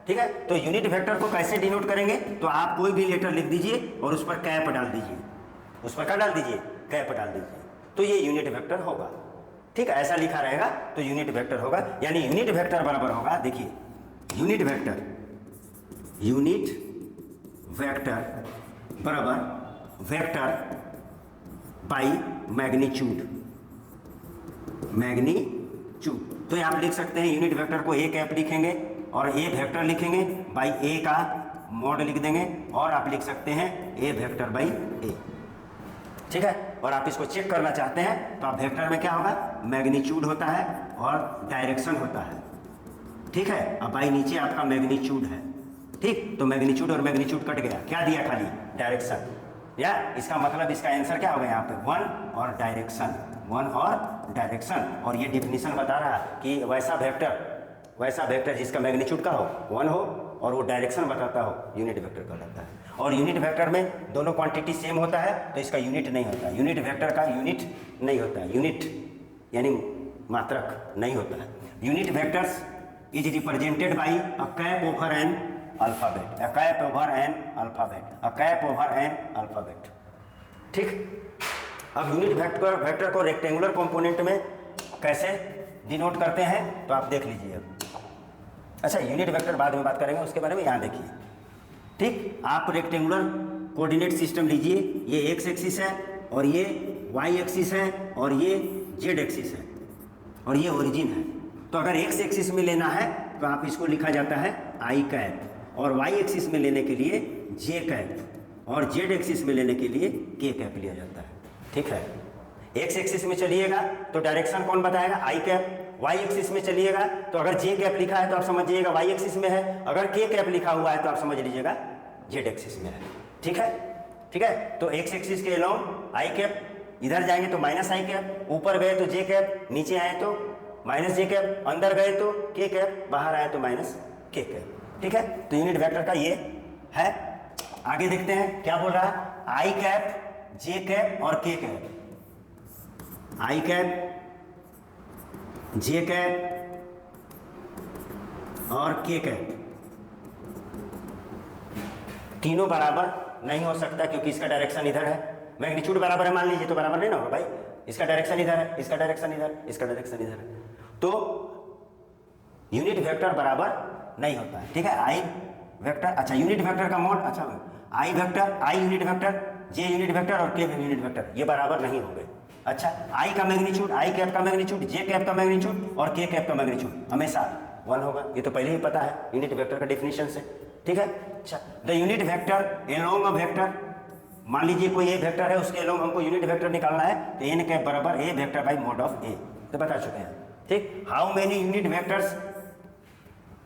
ठीक है, तो यूनिट वेक्टर को कैसे डिनोट करेंगे, तो आप कोई भी लेटर लिख दीजिए और उस पर कैप डाल दीजिए, उस पर क्या डाल दीजिए, कैप डाल दीजिए, तो ये यूनिट वेक्टर होगा। ठीक है, ऐसा लिखा रहेगा तो यूनिट वेक्टर होगा, यानी यूनिट वेक्टर बराबर होगा, देखिए यूनिट वेक्टर बराबर वेक्टर बाई मैग्नीट्यूड, तो आप लिख सकते हैं यूनिट वेक्टर को ए कैप लिखेंगे और ए वेक्टर लिखेंगे बाई ए का मॉड लिख देंगे, और आप लिख सकते हैं ए वेक्टर बाई ए। ठीक है, और आप इसको चेक करना चाहते हैं तो आप वेक्टर में क्या होगा, मैग्नीट्यूड होता है और डायरेक्शन होता है। ठीक है, अब बाई नीचे आपका मैग्नीट्यूड है। ठीक, तो मैग्नीट्यूड और मैग्नीट्यूड कट गया, क्या दिया, खाली डायरेक्शन, या इसका मतलब इसका आंसर क्या होगा यहाँ पे, 1 और डायरेक्शन, 1 और डायरेक्शन। और ये डिफिनीशन बता रहा है कि वैसा वेक्टर जिसका मैग्नीट्यूड का हो 1 हो और वो डायरेक्शन बताता हो, यूनिट वेक्टर कहलाता है। और यूनिट वेक्टर में दोनों क्वांटिटी सेम होता है तो इसका यूनिट नहीं होता, यूनिट वेक्टर का यूनिट नहीं होता है, यूनिट यानी मात्रक नहीं होता है। Unit vectors is represented by a cap over an alphabet, a cap over an alphabet, a cap over an alphabet. ठीक, अब यूनिट वेक्टर को रेक्टेंगुलर कंपोनेंट में कैसे डिनोट करते हैं तो आप देख लीजिए। अब अच्छा, यूनिट वेक्टर बाद में बात करेंगे उसके बारे में, यहाँ देखिए। ठीक, आप रेक्टेंगुलर कोऑर्डिनेट सिस्टम लीजिए, ये एक्स एक्सिस है और ये वाई एक्सिस है और ये जेड एक्सिस है और ये ओरिजिन है। तो अगर एक्स एक्सिस में लेना है तो आप इसको लिखा जाता है आई कैप, और वाई एक्सिस में लेने के लिए जे कैप, और जेड एक्सिस में लेने के लिए के कैप लिया जाता है। ठीक है, एक्स एक्सिस में चलिएगा तो डायरेक्शन कौन बताएगा, आई कैप। वाई एक्सिस में चलिएगा तो अगर जे कैप लिखा है तो आप समझिएगा वाई एक्सिस में है, अगर के कैप लिखा हुआ है तो आप समझ लीजिएगा जेड एक्सिस में है। ठीक है, ठीक है, तो एक्स एक्सिस के अलोंग आई कैप, इधर जाएंगे तो माइनस आई कैप, ऊपर गए तो जे कैप, नीचे आए तो माइनस जे कैप, अंदर गए तो के कैप, बाहर आए तो माइनस के कैप। ठीक है, तो यूनिट वेक्टर का ये है। आगे देखते हैं क्या बोल रहा है, आई कैप, जे कैप और के कैप, आई कैप, जे कैप और के कैप, तीनों बराबर नहीं हो सकता क्योंकि इसका डायरेक्शन इधर है। मैग्नीट्यूड बराबर है मान लीजिए तो बराबर नहीं ना होगा भाई, इसका डायरेक्शन इधर है, इसका डायरेक्शन इधर, इसका डायरेक्शन इधर है। तो यूनिट वेक्टर बराबर नहीं होता है, ठीक है। आई वेक्टर, अच्छा यूनिट वेक्टर का मोड, अच्छा I vector, I unit vector, J unit vector और के यूनिट वेक्टर ये बराबर नहीं होंगे। अच्छा आई का मैग्नीट्यूड, आई कैप का मैग्नीट्यूड, जे कैप का मैग्नीट्यूड और के कैप का मैग्नीट्यूड हमेशा 1 होगा, ये तो पहले ही पता है यूनिट वेक्टर का डेफिनेशन से, ठीक है। अच्छा the unit vector along a vector, मान लीजिए कोई ए वेक्टर है, उसके एलोंग हमको यूनिट वेक्टर निकालना है, तो एन कैप बराबर A vector by mod of A, तो बता चुके हैं, ठीक। How many unit vectors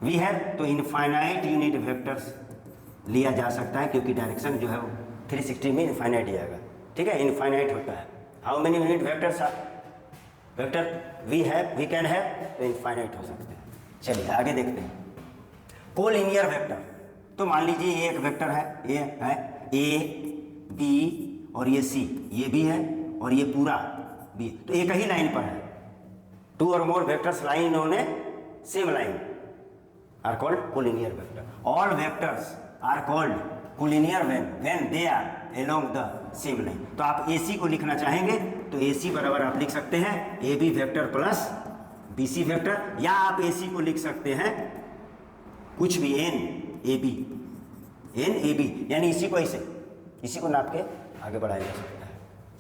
we have, तो इनफाइनाइट यूनिट वेक्टर्स लिया जा सकता है, क्योंकि डायरेक्शन जो है वो 360 में इनफाइनाइट ही आएगा, ठीक है, इनफाइनाइट होता है। How many unit vectors vector we have, we can have, तो इनफाइनाइट हो सकते हैं। चलिए आगे देखते हैं। कोलिनियर वेक्टर, तो मान लीजिए ये एक वेक्टर है, ये है ए बी और ये सी, ये भी है और ये पूरा बी, तो एक ही लाइन पर है। 2 और more vectors line on a same line are called collinear vector. All vectors are called collinear when they are along the same line. तो आप AC को लिखना चाहेंगे तो AC बराबर आप लिख सकते हैं AB vector plus BC vector, या आप AC को लिख सकते हैं कुछ भी NAB, यानी इसी को ऐसे, इसी को नाप के आगे बढ़ाया जा सकता है,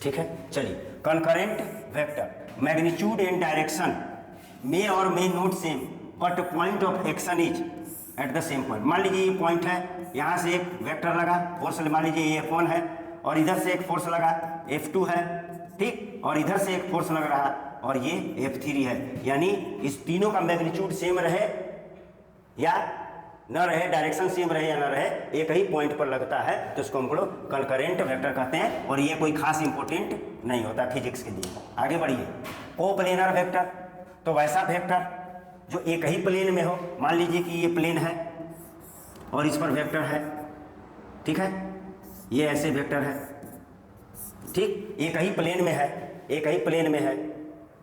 ठीक है। चलिए concurrent vector, magnitude and direction may और may not same but point of action is at the same point. मान लीजिए ये पॉइंट है, यहाँ से एक वेक्टर लगा फोर्स, मान लीजिए ये F1 है और इधर से एक फोर्स लगा F2 है, ठीक, और इधर से एक फोर्स लग रहा और ये F3 है, यानी इस तीनों का मैग्नीट्यूड सेम रहे या न रहे, डायरेक्शन सेम रहे या न रहे, एक ही पॉइंट पर लगता है, तो इसको हम लोग कंकरेंट वेक्टर कहते हैं, और ये कोई खास इंपॉर्टेंट नहीं होता फिजिक्स के लिए। आगे बढ़िए। कोप्लेनर वेक्टर, तो वैसा वेक्टर जो एक ही प्लेन में हो, मान लीजिए कि ये प्लेन है और इस पर वेक्टर है, ठीक है, ये ऐसे वेक्टर है, ठीक, एक ही प्लेन में है, एक ही प्लेन में है,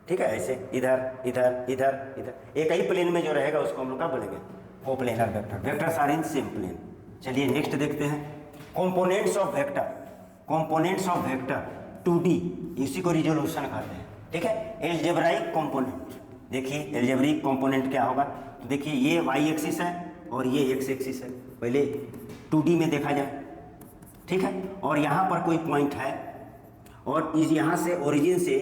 ठीक है, ऐसे इधर इधर इधर इधर, एक ही प्लेन में जो रहेगा उसको हम लोग क्या बोलेंगे, coplanar vector. Vectors are in same plane. चलिए नेक्स्ट देखते हैं components of vector. Components of vector 2D, इसी को रिजोल्यूशन कहते हैं, ठीक है। एलजेब्राइक कंपोनेंट, देखिए एलजेब्रिक कंपोनेंट क्या होगा, तो देखिए ये y एक्सिस है और ये x एक्सिस है, पहले 2D में देखा जाए, ठीक है, और यहाँ पर कोई पॉइंट है और इस यहाँ से ओरिजिन से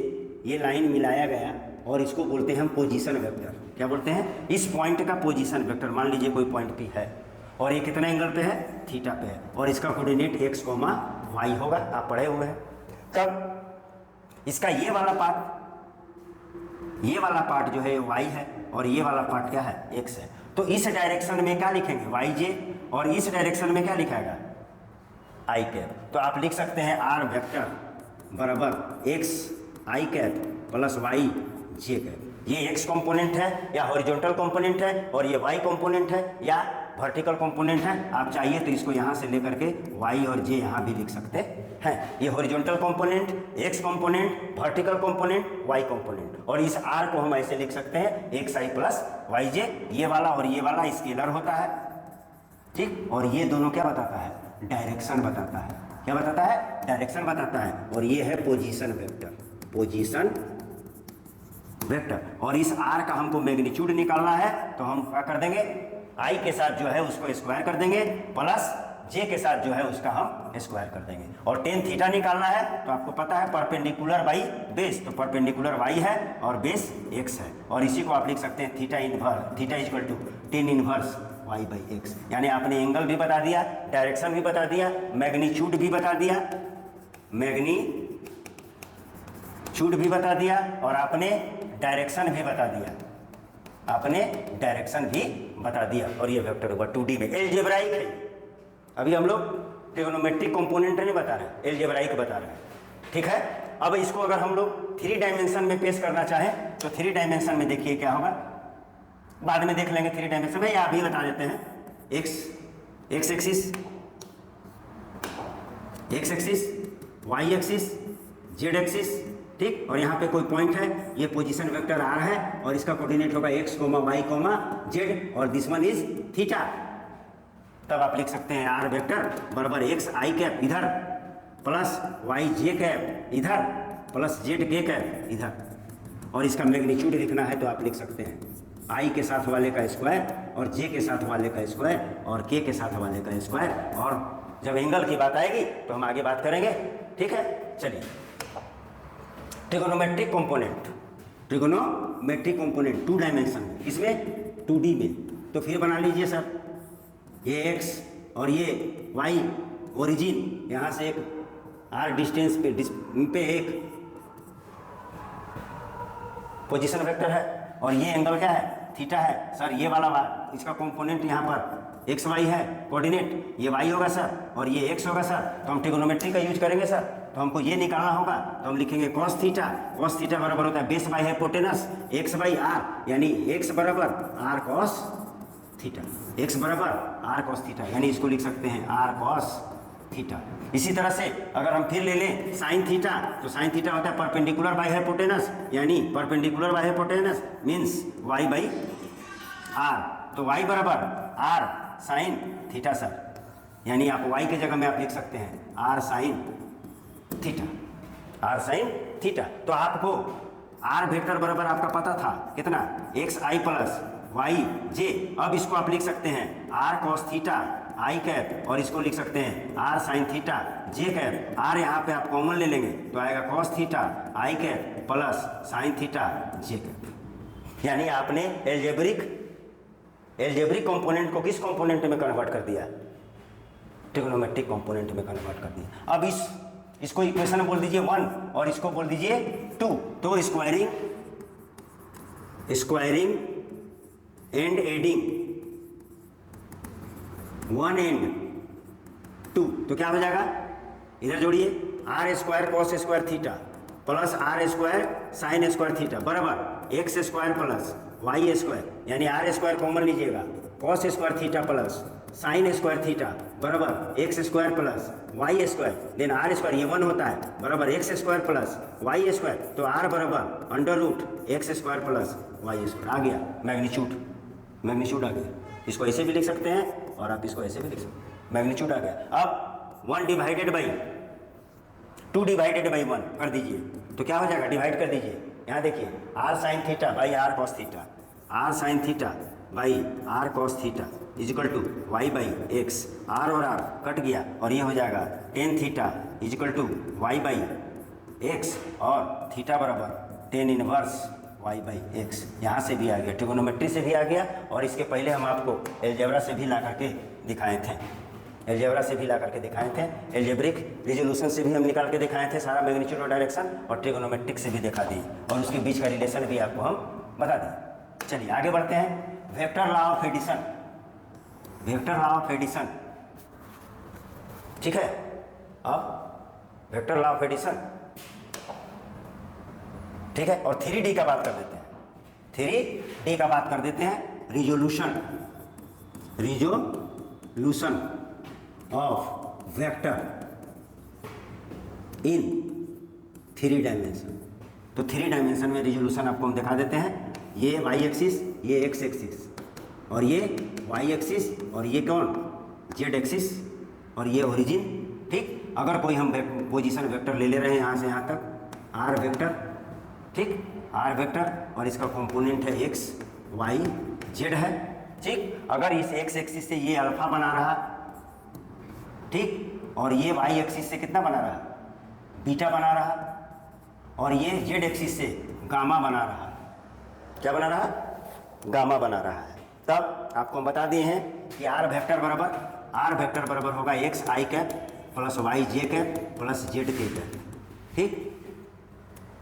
ये लाइन मिलाया गया और इसको बोलते हैं हम पोजीशन वेक्टर। क्या बोलते हैं, इस पॉइंट का पोजीशन वेक्टर। मान लीजिए कोई पॉइंट P है और ये कितना एंगल पे है, थीटा पे है, और इसका कोऑर्डिनेट x, y होगा, आप पढ़े हुए हैं। तब इसका ये वाला पार्ट जो है y है और ये वाला पार्ट क्या है, x है, तो इस डायरेक्शन में क्या लिखेंगे, yj, और इस डायरेक्शन में क्या लिखाएगा, i कैप। तो आप लिख सकते हैं r वेक्टर बराबर x i cap plus y j cap. ये x कंपोनेंट है या हॉरिजॉन्टल कंपोनेंट है, और ये y कंपोनेंट है या वर्टिकल कंपोनेंट है। आप चाहिए तो इसको यहाँ से लेकर के y और j यहाँ भी लिख सकते हैं। ये horizontal component, x component, vertical component, y component, और इस r को हम ऐसे लिख सकते हैं xi प्लस yj। ये वाला और ये वाला स्केलर होता है, ठीक, और ये दोनों क्या बताता है, डायरेक्शन बताता है। क्या बताता है, डायरेक्शन बताता है। और ये है पोजीशन वेक्टर, पोजीशन वेक्टर। और इस r का हमको मैग्नीट्यूड निकालना है, तो हम क्या कर देंगे, i के साथ जो है उसको स्क्वायर कर देंगे, प्लस j के साथ जो है उसका हम स्क्वायर कर देंगे। और टेन थीटा निकालना है, तो आपको पता है परपेंडिकुलर बाई बेस, तो परपेंडिकुलर y है और बेस x है, और इसी को आप लिख सकते हैं theta equal to tan inverse y by x. यानी आपने एंगल भी बता दिया, डायरेक्शन भी बता दिया, मैग्नीट्यूड भी बता दिया, मैग्नीट्यूड भी बता दिया, और आपने डायरेक्शन भी बता दिया, आपने डायरेक्शन भी बता दिया। और ये वेक्टर होगा 2D में, एलजेब्राइक है। अभी हम लोग ट्रिग्नोमेट्रिक कंपोनेंट नहीं बता रहे, एलजेब्राइक बता रहे हैं, ठीक है। अब इसको अगर हम लोग 3 डायमेंशन में पेश करना चाहें, तो 3 डायमेंशन में देखिए क्या होगा, बाद में देख लेंगे 3 डायमेंशन में, या अभी बता देते हैं। X axis, y axis, z axis, ठीक, और यहाँ पे कोई पॉइंट है, ये पोजीशन वेक्टर r है और इसका कोऑर्डिनेट होगा x, y, z, और दिस वन इज थीटा। तब आप लिख सकते हैं r वेक्टर बराबर x i कैप इधर प्लस y j कैप इधर प्लस z k कैप इधर, और इसका मैग्नीट्यूड लिखना है तो आप लिख सकते हैं आई के साथ वाले का स्क्वायर और जे के साथ वाले का स्क्वायर और के के साथ वाले का स्क्वायर, और जब एंगल की बात आएगी तो हम आगे बात करेंगे। ठीक है, चलिए trigonometric component, trigonometric component 2 dimension, इसमें 2D में। तो फिर बना लीजिए सर, ये x और ये y ओरिजिन, यहाँ से एक r डिस्टेंस पे एक पोजीशन वेक्टर है और ये एंगल क्या है, थीटा है सर। ये वाला इसका कंपोनेंट यहाँ पर एक्स वाई है कोऑर्डिनेट, ये y होगा सर और ये x होगा सर। तो हम ट्रिगोनोमेट्री का यूज करेंगे सर, तो हमको ये निकालना होगा, तो हम लिखेंगे cos थीटा। cos थीटा बराबर होता है base by hypotenuse x by r, यानी x बराबर r cos थीटा, x बराबर r cos थीटा, यानी इसको लिख सकते हैं r cos थीटा। इसी तरह से अगर हम फिर ले लें साइन थीटा, तो साइन थीटा होता है परपेंडिकुलर बाई हाइपोटेनस, यानी perpendicular by hypotenuse means y by r, तो y बराबर r साइन थीटा सर, यानी आप y के जगह में आप लिख सकते हैं r sine theta, r sine theta. तो आपको r वेक्टर बराबर आपका पता था कितना, एक्स आई प्लस वाई जे। अब इसको आप लिख सकते हैं r cos थीटा आई कैप, और इसको लिख सकते हैं r साइन थीटा जे कैप। r यहाँ पे आप कॉमन ले लेंगे तो आएगा cos थीटा आई कैप प्लस साइन थीटा जे कैप। यानी आपने एल्जेब्रिक कंपोनेंट को किस कंपोनेंट में कन्वर्ट कर दिया, ट्रिगोनोमेट्रिक कंपोनेंट में कन्वर्ट कर दिया। अब इसको इक्वेशन बोल दीजिए 1 और इसको बोल दीजिए 2, तो स्क्वायरिंग एंड एडिंग 1 एंड 2, तो क्या हो जाएगा, इधर जोड़िए R square cos square theta plus R square sine square theta बराबर X square plus Y square, यानी आर स्क्वायर कॉमन लीजिएगा, cos square theta plus sine square theta बराबर X square plus Y square, then R square ये 1 होता है बराबर X square plus Y square, तो are बराबर under root x square plus Y square. आ गया मैग्नीट्यूड आ गया। इसको ऐसे भी लिख सकते हैं और आप इसको ऐसे भी लिख सकते हैं, मैग्नीट्यूड आ गया। अब 1 डिवाइडेड बाई 2 डिवाइडेड बाई 1 कर दीजिए, तो क्या हो जाएगा, डिवाइड कर दीजिए। यहाँ देखिए r sine theta by r cos theta, r sine theta by r cos theta equal to y by x, r और आर कट गया और ये हो जाएगा tan theta equal to y by x, और थीटा बराबर tan inverse y by x. यहाँ से भी आ गया, ट्रिगोनोमेट्री से भी आ गया, और इसके पहले हम आपको एलजेब्रा से भी ला करके दिखाए थे, एल्जेब्रिक रिजोल्यूशन से भी हम निकाल के दिखाए थे सारा मैग्नीट्यूड और डायरेक्शन, और ट्रिगोनोमेट्रिक से भी दिखा दी, और उसके बीच का रिलेशन भी आपको हम बता दें। चलिए आगे बढ़ते हैं, वेक्टर लॉ ऑफ एडिशन, ठीक है। अब वेक्टर लॉ ऑफ एडिशन, ठीक है, और 3D का बात कर देते हैं, resolution of vector in 3 dimension. तो 3 डायमेंशन में रिजोल्यूशन आपको हम दिखा देते हैं, ये वाई एक्सिस, ये एक्स एक्सिस, और ये वाई एक्सिस, और ये कौन, जेड एक्सिस, और ये ओरिजिन, ठीक। अगर कोई हम पोजीशन वेक्टर ले रहे हैं यहाँ से यहाँ तक, आर वेक्टर, ठीक, आर वेक्टर, और इसका कंपोनेंट है एक्स वाई जेड है, ठीक। अगर इस एक्स एक्सिस से ये अल्फा बना रहा, ठीक, और ये वाई एक्सिस से कितना बना रहा, बीटा बना रहा, और ये जेड एक्सिस से गामा बना रहा, क्या बना रहा, गामा बना रहा है, तब आपको हम बता दिए हैं कि आर वेक्टर बराबर होगा एक्स आई कैप प्लस वाई जे कैप प्लस जेड के कैप, ठीक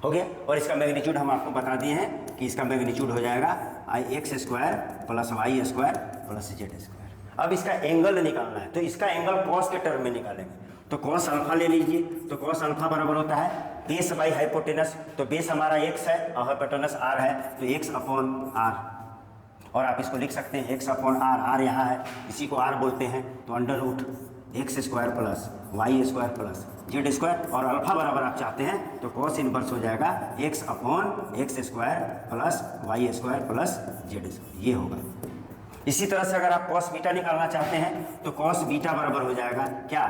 हो गया। और इसका मैग्नीट्यूड हम आपको बता दिए हैं कि इसका मैग्नीट्यूड हो जाएगा I X square plus Y square plus Z square. अब इसका एंगल निकालना है, तो इसका एंगल कॉस के टर्म में निकालेंगे, तो कॉस अल्फा ले लीजिए, तो कॉस अल्फा बराबर होता है बेस बाई हाइपोटेनस, तो बेस हमारा एक्स है और हाइपोटेनस आर है, तो एक्स अपॉन आर, और आप इसको लिख सकते हैं एक्स अपॉन आर, आर यहाँ है, इसी को आर बोलते हैं, तो under root x square plus Y square plus Z square, और अल्फा बराबर आप चाहते हैं तो कॉस इनवर्स हो जाएगा x upon x square plus Y square plus Z square, ये होगा। इसी तरह से अगर आप कॉस बीटा निकालना चाहते हैं तो कॉस बीटा बराबर हो जाएगा क्या,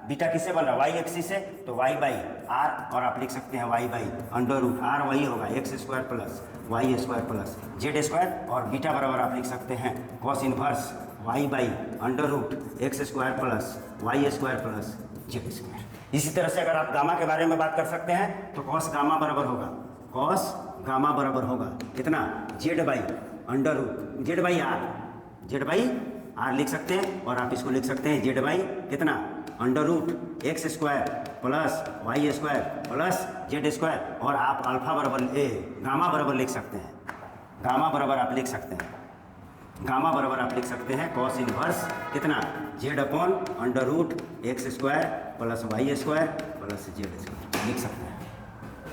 बीटा किससे बन रहा है, वाई एक्सिस से, तो वाई बाई आर, और आप लिख सकते हैं Y by under root r, वही होगा x square plus Y square plus Z square, और बीटा बराबर आप लिख सकते हैं cos inverse y by under root x square plus Y square plus Z square. इसी तरह से अगर आप गामा के बारे में बात कर सकते हैं तो कॉस गामा बराबर होगा, कॉस गामा बराबर होगा कितना, Z by under root z by r, z by r लिख सकते हैं, और आप इसको लिख सकते हैं जेड बाई कितना under root x square plus Y square plus Z square, और आप अल्फा बराबर गामा बराबर लिख सकते हैं, गामा बराबर आप लिख सकते हैं, गामा बराबर आप लिख सकते हैं कॉस इनवर्स कितना z upon under root x square plus Y square plus Z square लिख सकते हैं।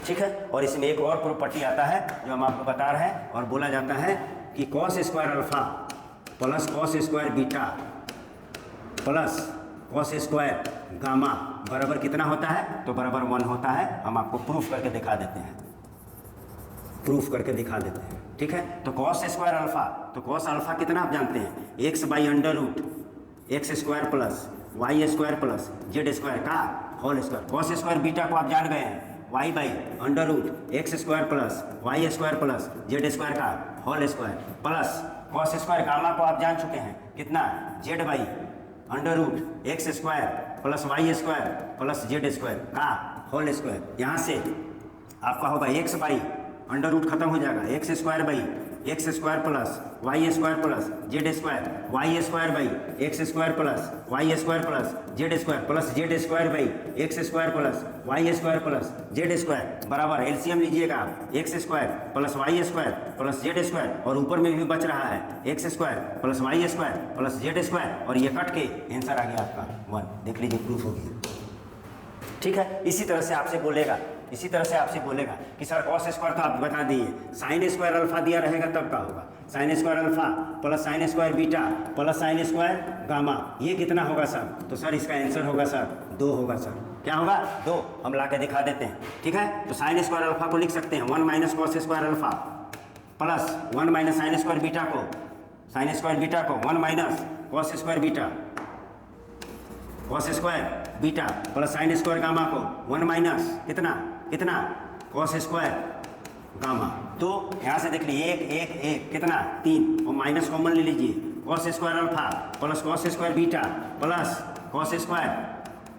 ठीक है, और इसमें एक और प्रॉपर्टी आता है जो हम आपको बता रहे हैं, और बोला जाता है कि cos square alpha plus cos square beta plus cos square gamma बराबर कितना होता है, तो बराबर 1 होता है। हम आपको प्रूफ करके दिखा देते हैं, प्रूफ करके दिखा देते हैं। ठीक है, तो कॉस स्क्वायर अल्फा, तो कॉस अल्फा कितना आप जानते हैं, X by under root x square plus Y square plus Z square का whole square. Cos square beta को आप जान गए हैं, Y by under root x square plus Y square plus Z square का whole square plus cos square gamma को आप जान चुके हैं कितना, Z by under root x square plus Y square plus Z square का होल स्क्वायर। यहाँ से आपका होगा एक्स बाई अंडर रूट खत्म हो जाएगा, x square by x square plus Y square plus Z square, y square by x square plus Y square plus Z square plus Z square by x square plus Y square plus Z square बराबर LCM लीजिएगा आप, x square plus Y square plus Z square, और ऊपर में भी बच रहा है x square plus Y square plus Z square, और ये कट के आंसर आ गया आपका 1। देख लीजिए प्रूफ हो गया। ठीक है, इसी तरह से आपसे बोलेगा, इसी तरह से आपसे बोलेगा कि सर कॉस स्क्वायर तो आप बता दिए, साइन स्क्वायर अल्फा दिया रहेगा तब का होगा, sine square alpha plus sine square beta plus sine square gamma, ये कितना होगा सर, तो सर इसका आंसर होगा सर 2 होगा सर, क्या होगा 2, हम ला के दिखा देते हैं। ठीक है, तो साइन स्क्वायर अल्फा को लिख सकते हैं 1 minus cos square alpha plus 1 minus sine square beta को, साइन स्क्वायर बीटा को 1 minus cos square beta cos square beta plus sine square gamma को 1 माइनस कितना कितना कॉस स्क्वायर गामा। तो यहाँ से देख लीजिए 1 1 1 कितना 3, और माइनस कॉमन ले लीजिए, cos square alpha plus cos square beta plus cos square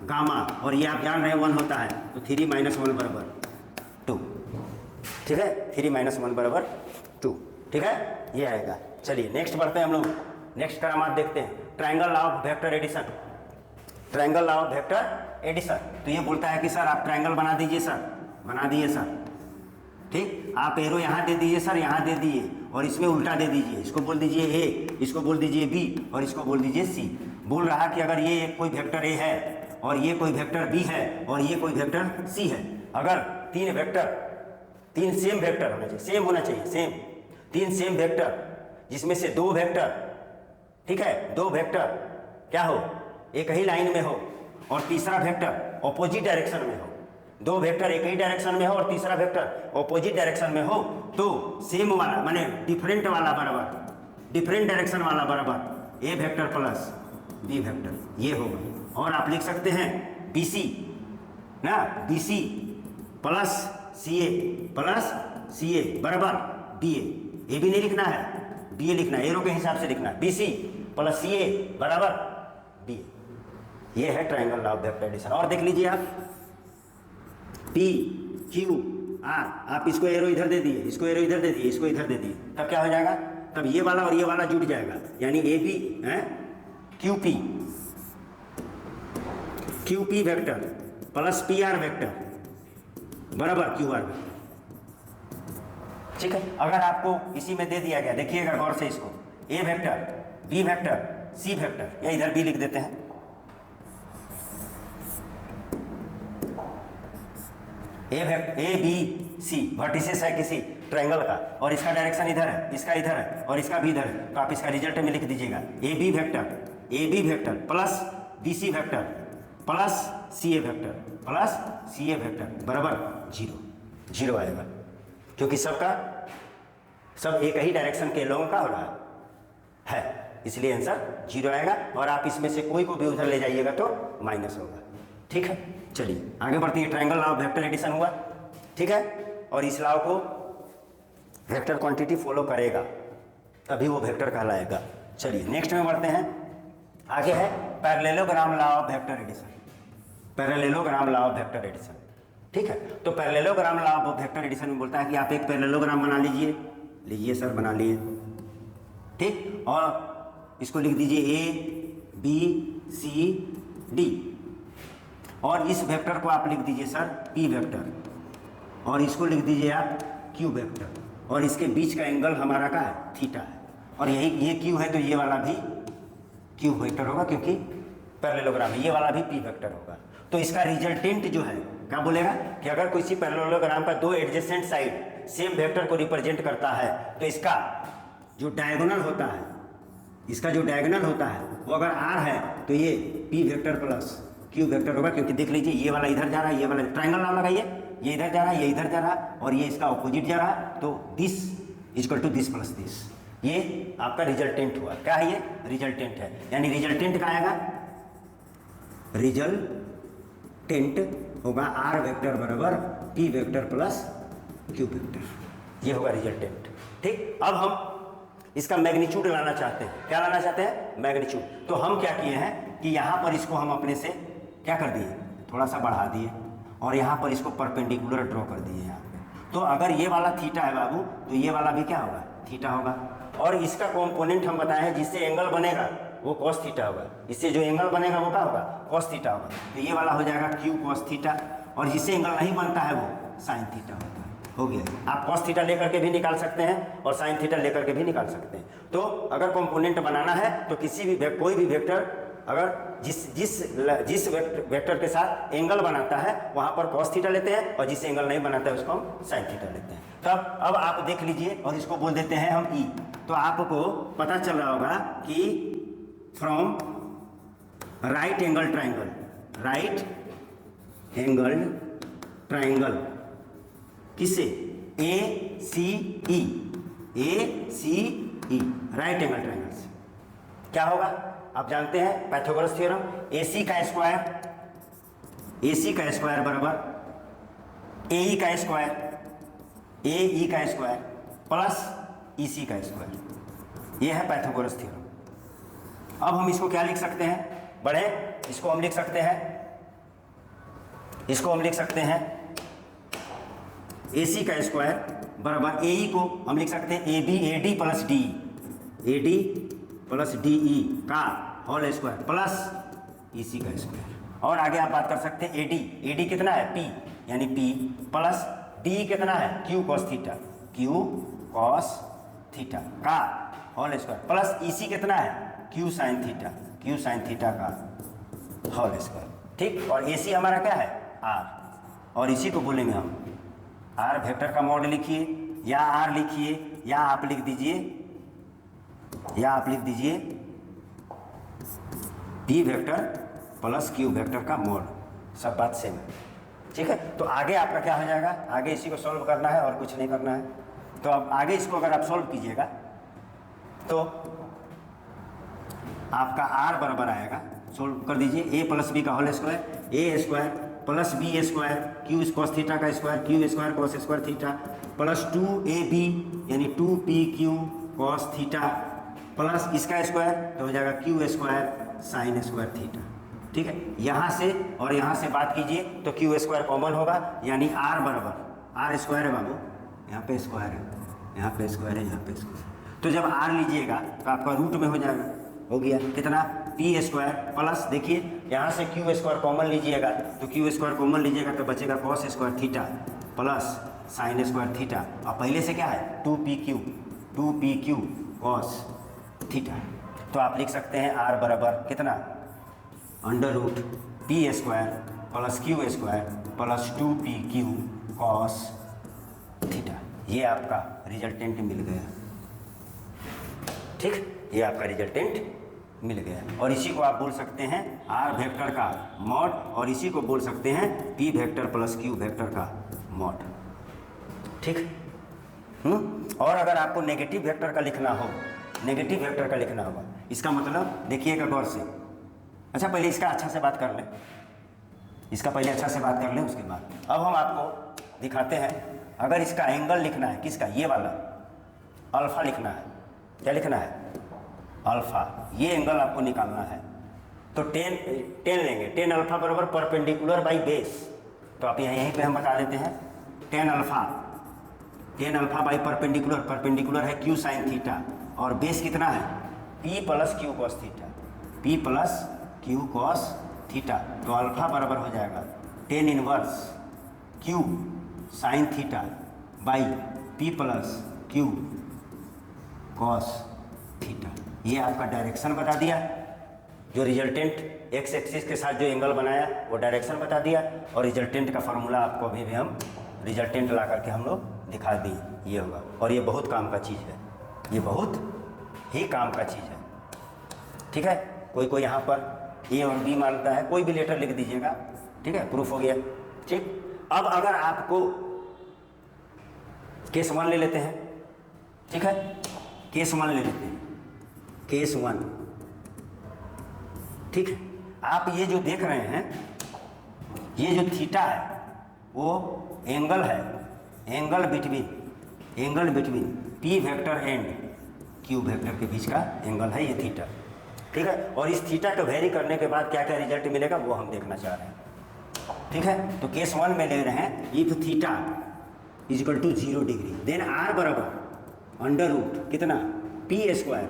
gamma, और ये आप जान रहे हैं 1 होता है, तो 3 माइनस 1 बराबर 2। ठीक है, 3 माइनस 1 बराबर 2। ठीक है, ये आएगा। चलिए नेक्स्ट बढ़ते हैं हम लोग, नेक्स्ट करामात देखते हैं, triangle law of vector addition, triangle law of vector addition. तो ये बोलता है कि सर आप ट्रायंगल बना दीजिए सर, बना दिए सर, ठीक, आप एरो यहाँ दे दीजिए सर, यहाँ दे दिए, और इसमें उल्टा दे दीजिए, इसको बोल दीजिए ए, इसको बोल दीजिए बी, और इसको बोल दीजिए सी। बोल रहा कि अगर ये कोई वेक्टर ए है और ये कोई वेक्टर बी है और ये कोई वेक्टर सी है, अगर 3 वेक्टर, 3 सेम वेक्टर होना चाहिए, सेम होना चाहिए, सेम 3 सेम वेक्टर, जिसमें से 2 वेक्टर, ठीक है, 2 वेक्टर क्या हो, एक ही लाइन में हो, और तीसरा वेक्टर ऑपोजिट डायरेक्शन में हो, 2 वेक्टर एक ही डायरेक्शन में हो और तीसरा वेक्टर ऑपोजिट डायरेक्शन में हो, तो सेम वाला माने डिफरेंट वाला बराबर, डिफरेंट डायरेक्शन वाला बराबर A vector plus B vector, ये होगा। और आप लिख सकते हैं BC ना, BC प्लस CA बराबर BA, ये भी नहीं लिखना है, BA लिखना है, एरो के हिसाब से लिखना है, BC प्लस CA बराबर BA। ये है triangle law of vector addition. और देख लीजिए आप PQR, आप इसको एरो इधर दे दिए, इसको एरो इधर दे दिए, इसको इधर दे दिए, तब क्या हो जाएगा, तब ये वाला और ये वाला जुड़ जाएगा, यानी AB है QP vector plus PR vector बराबर QR वेक्टर। ठीक है, अगर आपको इसी में दे दिया गया, देखिएगा गौर से इसको, A vector B vector C vector, या इधर B लिख देते हैं, ABC वर्टिसेस है किसी ट्रायंगल का, और इसका डायरेक्शन इधर है, इसका इधर है, और इसका भी इधर है, तो आप इसका रिजल्ट में लिख दीजिएगा AB vector plus BC vector plus CA vector बराबर 0 आएगा, क्योंकि सबका सब एक ही डायरेक्शन के लोगों का हो रहा है, इसलिए आंसर 0 आएगा। और आप इसमें से कोई को भी उधर ले जाइएगा तो माइनस होगा। ठीक है, चलिए आगे बढ़ते हैं। Triangle law of vector addition हुआ, ठीक है, और इस लॉ को वेक्टर क्वांटिटी फॉलो करेगा तभी वो वेक्टर कहलाएगा। चलिए नेक्स्ट में बढ़ते हैं। आगे है parallelogram law of vector addition. Parallelogram law of vector addition, ठीक है। तो parallelogram law of vector addition में बोलता है कि आप एक पैरेललोग्राम बना लीजिए। लीजिए सर, बना लिए, ठीक, और इसको लिख दीजिए A B C D, और इस वेक्टर को आप लिख दीजिए सर P वेक्टर, और इसको लिख दीजिए आप Q वेक्टर, और इसके बीच का एंगल हमारा का है थीटा है, और यही ये Q है तो ये वाला भी Q वेक्टर होगा क्योंकि पैरेललोग्राम है। ये वाला भी P वेक्टर होगा। तो इसका रिजल्टेंट जो है क्या बोलेगा कि अगर किसी पैरेललोग्राम का दो एडजेसेंट साइड सेम वेक्टर को रिप्रेजेंट करता है तो इसका जो डायगोनल होता है, इसका जो डायगोनल होता है वो अगर R है तो ये P vector plus Q vector होगा। क्योंकि देख लीजिए ये वाला इधर जा रहा है, ये वाला ट्रायंगल नाम लगाइए, ये इधर जा रहा है, ये इधर जा रहा है, और ये इसका ऑपोजिट जा रहा है, तो this equal to this plus this. ये आपका रिजल्टेंट हुआ। क्या है ये? रिजल्टेंट है। यानी रिजल्टेंट क्या आएगा? रिजल्टेंट होगा R वेक्टर बराबर P vector plus Q vector. ये होगा रिजल्टेंट, ठीक। अब हम इसका मैग्नीट्यूड लाना चाहते हैं। क्या लाना चाहते हैं? मैग्नीट्यूड। तो हम क्या किए हैं कि यहाँ पर इसको हम अपने से क्या कर दिए, थोड़ा सा बढ़ा दिए, और यहाँ पर इसको परपेंडिकुलर ड्रॉ कर दिए यहाँ पे। तो अगर ये वाला थीटा है बाबू, तो ये वाला भी क्या होगा? थीटा होगा। और इसका कंपोनेंट हम बताए हैं, जिससे एंगल बनेगा वो कॉस थीटा होगा, इससे जो एंगल बनेगा वो क्या होगा? कॉस थीटा होगा। तो ये वाला हो जाएगा Q कॉस थीटा, और जिससे एंगल नहीं बनता है वो साइन थीटा होता है। हो गया। आप कॉस थीटा लेकर के भी निकाल सकते हैं और साइन थीटा लेकर के भी निकाल सकते हैं। तो अगर कंपोनेंट बनाना है तो किसी भी कोई भी वेक्टर अगर जिस वेक्टर के साथ एंगल बनाता है वहाँ पर कॉस थीटा लेते हैं, और जिस एंगल नहीं बनाता है उसको हम साइन थीटा लेते हैं। तब अब आप देख लीजिए, और इसको बोल देते हैं हम E। तो आपको पता चल रहा होगा कि from right angle triangle, right angle triangle किससे? ACE, ACE, right angle triangle से क्या होगा? आप जानते हैं पाइथागोरस थ्योरम, AC का स्क्वायर बराबर AE का स्क्वायर, AE का स्क्वायर प्लस EC का स्क्वायर। ये है पाइथागोरस थ्योरम। अब हम इसको क्या लिख सकते हैं? बढ़े, इसको हम लिख सकते हैं AC का स्क्वायर बराबर AE को हम लिख सकते हैं AD plus DE, plus DE का होल स्क्वायर प्लस EC का स्क्वायर। और आगे आप बात कर सकते हैं AD कितना है? P, यानी P प्लस DE कितना है? Q कॉस थीटा का होल स्क्वायर प्लस EC कितना है? Q साइन थीटा का होल स्क्वायर, ठीक। और AC हमारा क्या है? R, और इसी को बोलेंगे हम R वेक्टर का मॉड लिखिए, या R लिखिए, या आप लिख दीजिए P vector plus Q vector का मॉड। सब बात सेम है, ठीक है। तो आगे आपका क्या हो जाएगा? आगे इसी को सॉल्व करना है और कुछ नहीं करना है। तो अब आगे इसको अगर आप सॉल्व कीजिएगा तो आपका R बराबर आएगा, सॉल्व कर दीजिए, A प्लस B का whole square, A square plus B square, Q cos theta का square, Q square cos square theta plus 2AB यानी 2PQ कॉस थीटा प्लस इसका स्क्वायर तो हो जाएगा Q square sine square theta, ठीक है। यहाँ से और यहाँ से बात कीजिए तो Q स्क्वायर कॉमन होगा, यानी R बराबर R स्क्वायर है बाबू, यहाँ पे स्क्वायर है, यहाँ पे स्क्वायर है, यहाँ पे स्क्वायर। तो जब R लीजिएगा तो आपका रूट में हो जाएगा, हो गया कितना? P स्क्वायर प्लस, देखिए यहाँ से Q स्क्वायर कॉमन लीजिएगा तो Q स्क्वायर कॉमन लीजिएगा तो बचेगा cos square theta plus sine square theta, और पहले से क्या है? 2PQ cos theta. तो आप लिख सकते हैं R बराबर कितना? Under root P square plus Q square plus 2PQ cos theta. ये आपका रिजल्टेंट मिल गया, ठीक। ये आपका रिजल्टेंट मिल गया, और इसी को आप बोल सकते हैं R वेक्टर का मॉड, और इसी को बोल सकते हैं P vector plus Q vector का मॉड, ठीक। और अगर आपको नेगेटिव वेक्टर का लिखना होगा, इसका मतलब देखिएगा गौर से। अच्छा, पहले इसका अच्छा से बात कर लें। इसका पहले अच्छा से बात कर लें, उसके बाद अब हम आपको दिखाते हैं। अगर इसका एंगल लिखना है, किसका, ये वाला अल्फ़ा लिखना है, क्या लिखना है, अल्फ़ा, ये एंगल आपको निकालना है। तो टेन लेंगे, टेन अल्फ़ा बराबर परपेंडिकुलर बाई बेस। तो आप यहीं पे हम बता देते हैं, tan alpha by perpendicular, perpendicular है क्यू साइन थीटा, और बेस कितना है, P plus Q cos theta, P plus Q cos theta. तो अल्फ़ा बराबर हो जाएगा tan inverse Q sine theta by P plus Q cos theta. ये आपका डायरेक्शन बता दिया, जो रिजल्टेंट एक्स एक्सिस के साथ जो एंगल बनाया वो डायरेक्शन बता दिया, और रिजल्टेंट का फार्मूला आपको अभी भी हम रिजल्टेंट ला करके हम लोग दिखा दिए, ये होगा। और ये बहुत काम का चीज़ है, ये बहुत ही काम का चीज़ है, ठीक है। कोई यहाँ पर ए और बी मानता है, कोई भी लेटर लिख दीजिएगा, ठीक है, प्रूफ हो गया, ठीक। अब अगर आपको केस 1 ले लेते हैं, ठीक है, केस 1 ले लेते हैं, केस 1, ठीक है। आप ये जो देख रहे हैं, ये जो थीटा है वो एंगल है, angle between P vector and Q vector के बीच का एंगल है ये थीटा, ठीक है। और इस थीटा को वेरी करने के बाद क्या क्या रिजल्ट मिलेगा वो हम देखना चाह रहे हैं, ठीक है। तो केस 1 में ले रहे हैं, if theta is equal to 0 degree, then r बराबर अंडर रूट कितना, p square